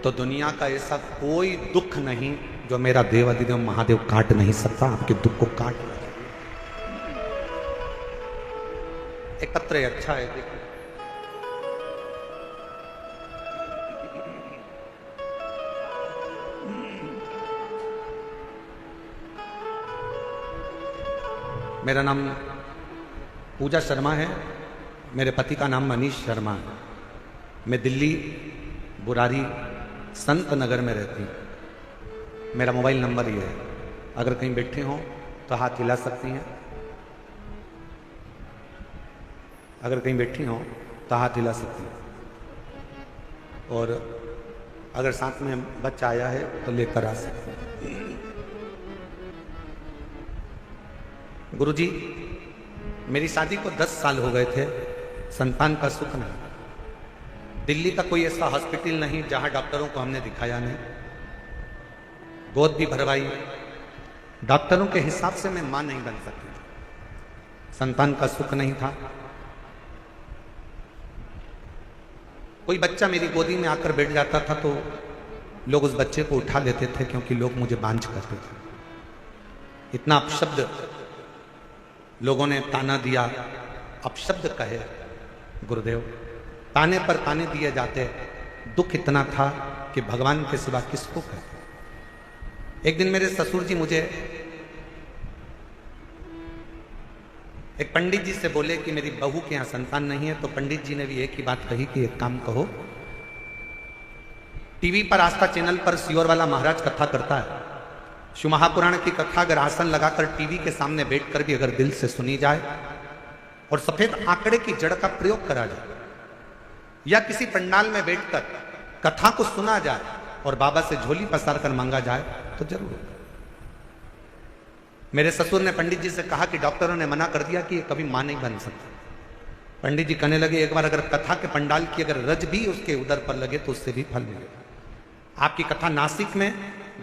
तो दुनिया का ऐसा कोई दुख नहीं जो मेरा देवाधिदेव महादेव काट नहीं सकता। आपके दुख को काट नहीं। एक पत्र अच्छा है, देखो। मेरा नाम पूजा शर्मा है, मेरे पति का नाम मनीष शर्मा है। मैं दिल्ली बुरारी संत नगर में रहती हूँ। मेरा मोबाइल नंबर ये है, अगर कहीं बैठे हों तो हाथ हिला सकती हैं। अगर कहीं बैठी हों तो हाथ हिला सकती हैं। और अगर साथ में बच्चा आया है तो लेकर आ सकते हैं। गुरुजी, मेरी शादी को 10 साल हो गए थे, संतान का सुख नहीं। दिल्ली का कोई ऐसा हॉस्पिटल नहीं जहां डॉक्टरों को हमने दिखाया नहीं। गोद भी भरवाई, डॉक्टरों के हिसाब से मैं मां नहीं बन सकती। संतान का सुख नहीं था। कोई बच्चा मेरी गोदी में आकर बैठ जाता था तो लोग उस बच्चे को उठा लेते थे, क्योंकि लोग मुझे बांझ करते थे। इतना अपशब्द लोगों ने ताना दिया, अपशब्द कहे। गुरुदेव, ताने पर ताने दिए जाते। दुख इतना था कि भगवान के सिवा किसको कहे। एक दिन मेरे ससुर जी मुझे एक पंडित जी से बोले कि मेरी बहू के यहां संतान नहीं है। तो पंडित जी ने भी एक ही बात कही कि एक काम कहो, टीवी पर आस्था चैनल पर सियोर वाला महाराज कथा करता है। शिव महापुराण की कथा अगर आसन लगाकर टीवी के सामने बैठकर भी अगर दिल से सुनी जाए और सफेद आंकड़े की जड़ का प्रयोग करा जाए, या किसी पंडाल में बैठकर कथा को सुना जाए और बाबा से झोली पसार कर मांगा जाए तो जरूर। मेरे ससुर ने पंडित जी से कहा कि डॉक्टरों ने मना कर दिया कि ये कभी मां नहीं बन सकता। पंडित जी कहने लगे, एक बार अगर कथा के पंडाल की अगर रज भी उसके उदर पर लगे तो उससे भी फल मिलेगा। आपकी कथा नासिक में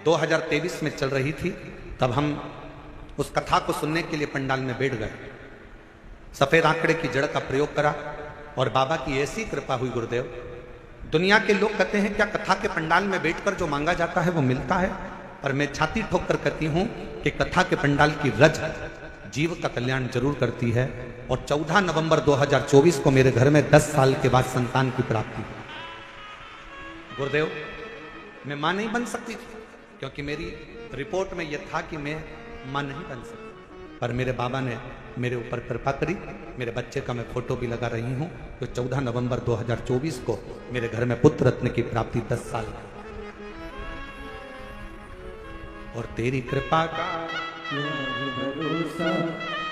2023 में चल रही थी, तब हम उस कथा को सुनने के लिए पंडाल में बैठ गए। सफेद आंकड़े की जड़ का प्रयोग करा और बाबा की ऐसी कृपा हुई। गुरुदेव, दुनिया के लोग कहते हैं क्या कथा के पंडाल में बैठकर जो मांगा जाता है वो मिलता है? पर मैं छाती ठोक कर कहती हूं कि कथा के पंडाल की रज जीव का कल्याण जरूर करती है। और 14 नवंबर 2024 को मेरे घर में 10 साल के बाद संतान की प्राप्ति हुई। गुरुदेव, मैं मां नहीं बन सकती थी, क्योंकि मेरी रिपोर्ट में यह था कि मैं मां नहीं बन सकती। पर मेरे बाबा ने मेरे ऊपर कृपा करी। मेरे बच्चे का मैं फोटो भी लगा रही हूं, तो 14 नवंबर 2024 को मेरे घर में पुत्र रत्न की प्राप्ति 10 साल की। और तेरी कृपा का भरोसा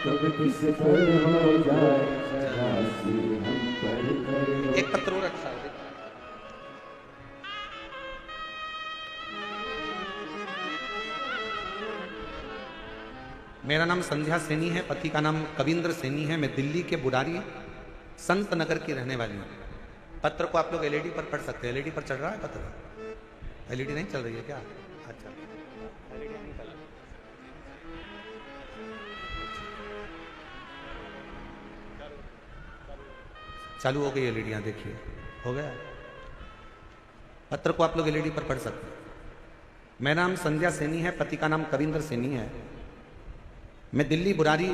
कब किस पर हो जाए जरासी हम पर कर दो। एक पत्र और अच्छा है। मेरा नाम संध्या सैनी है, पति का नाम कविंद्र सैनी है। मैं दिल्ली के बुरारी संत नगर की रहने वाली हूँ। पत्र को आप लोग एलईडी पर पढ़ सकते हैं। एलईडी पर चल रहा है पत्र? एलईडी नहीं चल रही है क्या? अच्छा, एलईडी नहीं चल रही। चालू हो गई एलईडियां, देखिए हो गया। पत्र को आप लोग एलईडी पर पढ़ सकते हैं। मेरा नाम संध्या सैनी है, पति का नाम कविंद्र सैनी है। मैं दिल्ली बुरारी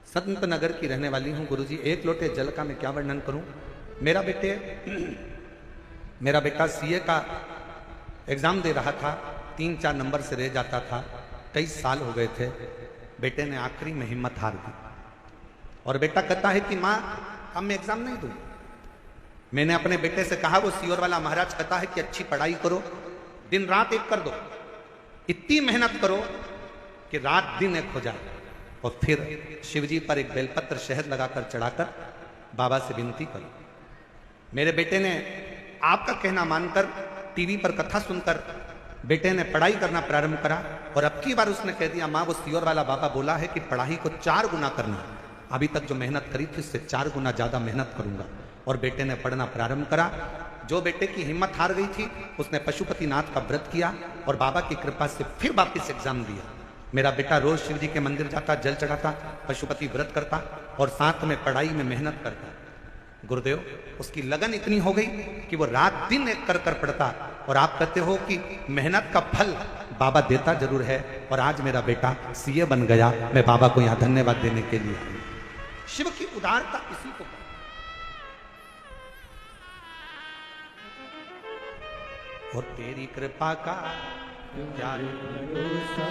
संत नगर की रहने वाली हूं। गुरुजी, एक लोटे जल का मैं क्या वर्णन करूं। मेरा बेटा सीए का एग्जाम दे रहा था, 3-4 नंबर से रह जाता था। कई साल हो गए थे। बेटे ने आखिरी में हिम्मत हार दी और बेटा कहता है कि माँ अब मैं एग्जाम नहीं दूं। मैंने अपने बेटे से कहा, वो सीओर वाला महाराज कहता है कि अच्छी पढ़ाई करो, दिन रात एक कर दो, इतनी मेहनत करो कि रात दिन एक हो जाए। और फिर शिवजी पर एक बेलपत्र शहद लगाकर चढ़ाकर बाबा से विनती करो। मेरे बेटे ने आपका कहना मानकर टीवी पर कथा सुनकर बेटे ने पढ़ाई करना प्रारंभ करा। और अब की बार उसने कह दिया, माँ वो सीओर वाला बाबा बोला है कि पढ़ाई को 4 गुना करना। अभी तक जो मेहनत करी थी उससे 4 गुना ज्यादा मेहनत करूंगा। और बेटे ने पढ़ना प्रारंभ करा। जो बेटे की हिम्मत हार गई थी उसने पशुपतिनाथ का व्रत किया और बाबा की कृपा से फिर वापिस एग्जाम दिया। मेरा बेटा रोज शिव जी के मंदिर जाता, जल चढ़ाता, पशुपति व्रत करता और साथ में पढ़ाई में मेहनत करता। गुरुदेव, उसकी लगन इतनी हो गई कि वो रात दिन एक कर पढ़ता। और आप कहते हो कि मेहनत का फल बाबा देता जरूर है। और आज मेरा बेटा सीए बन गया। मैं बाबा को यहाँ धन्यवाद देने के लिए। शिव की उदारता इसी को और तेरी कृपा का क्या भरोसा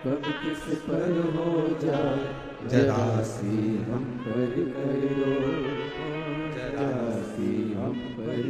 कब किस पर हो जाए जरासी हम पर कर दो, जरासी हम पर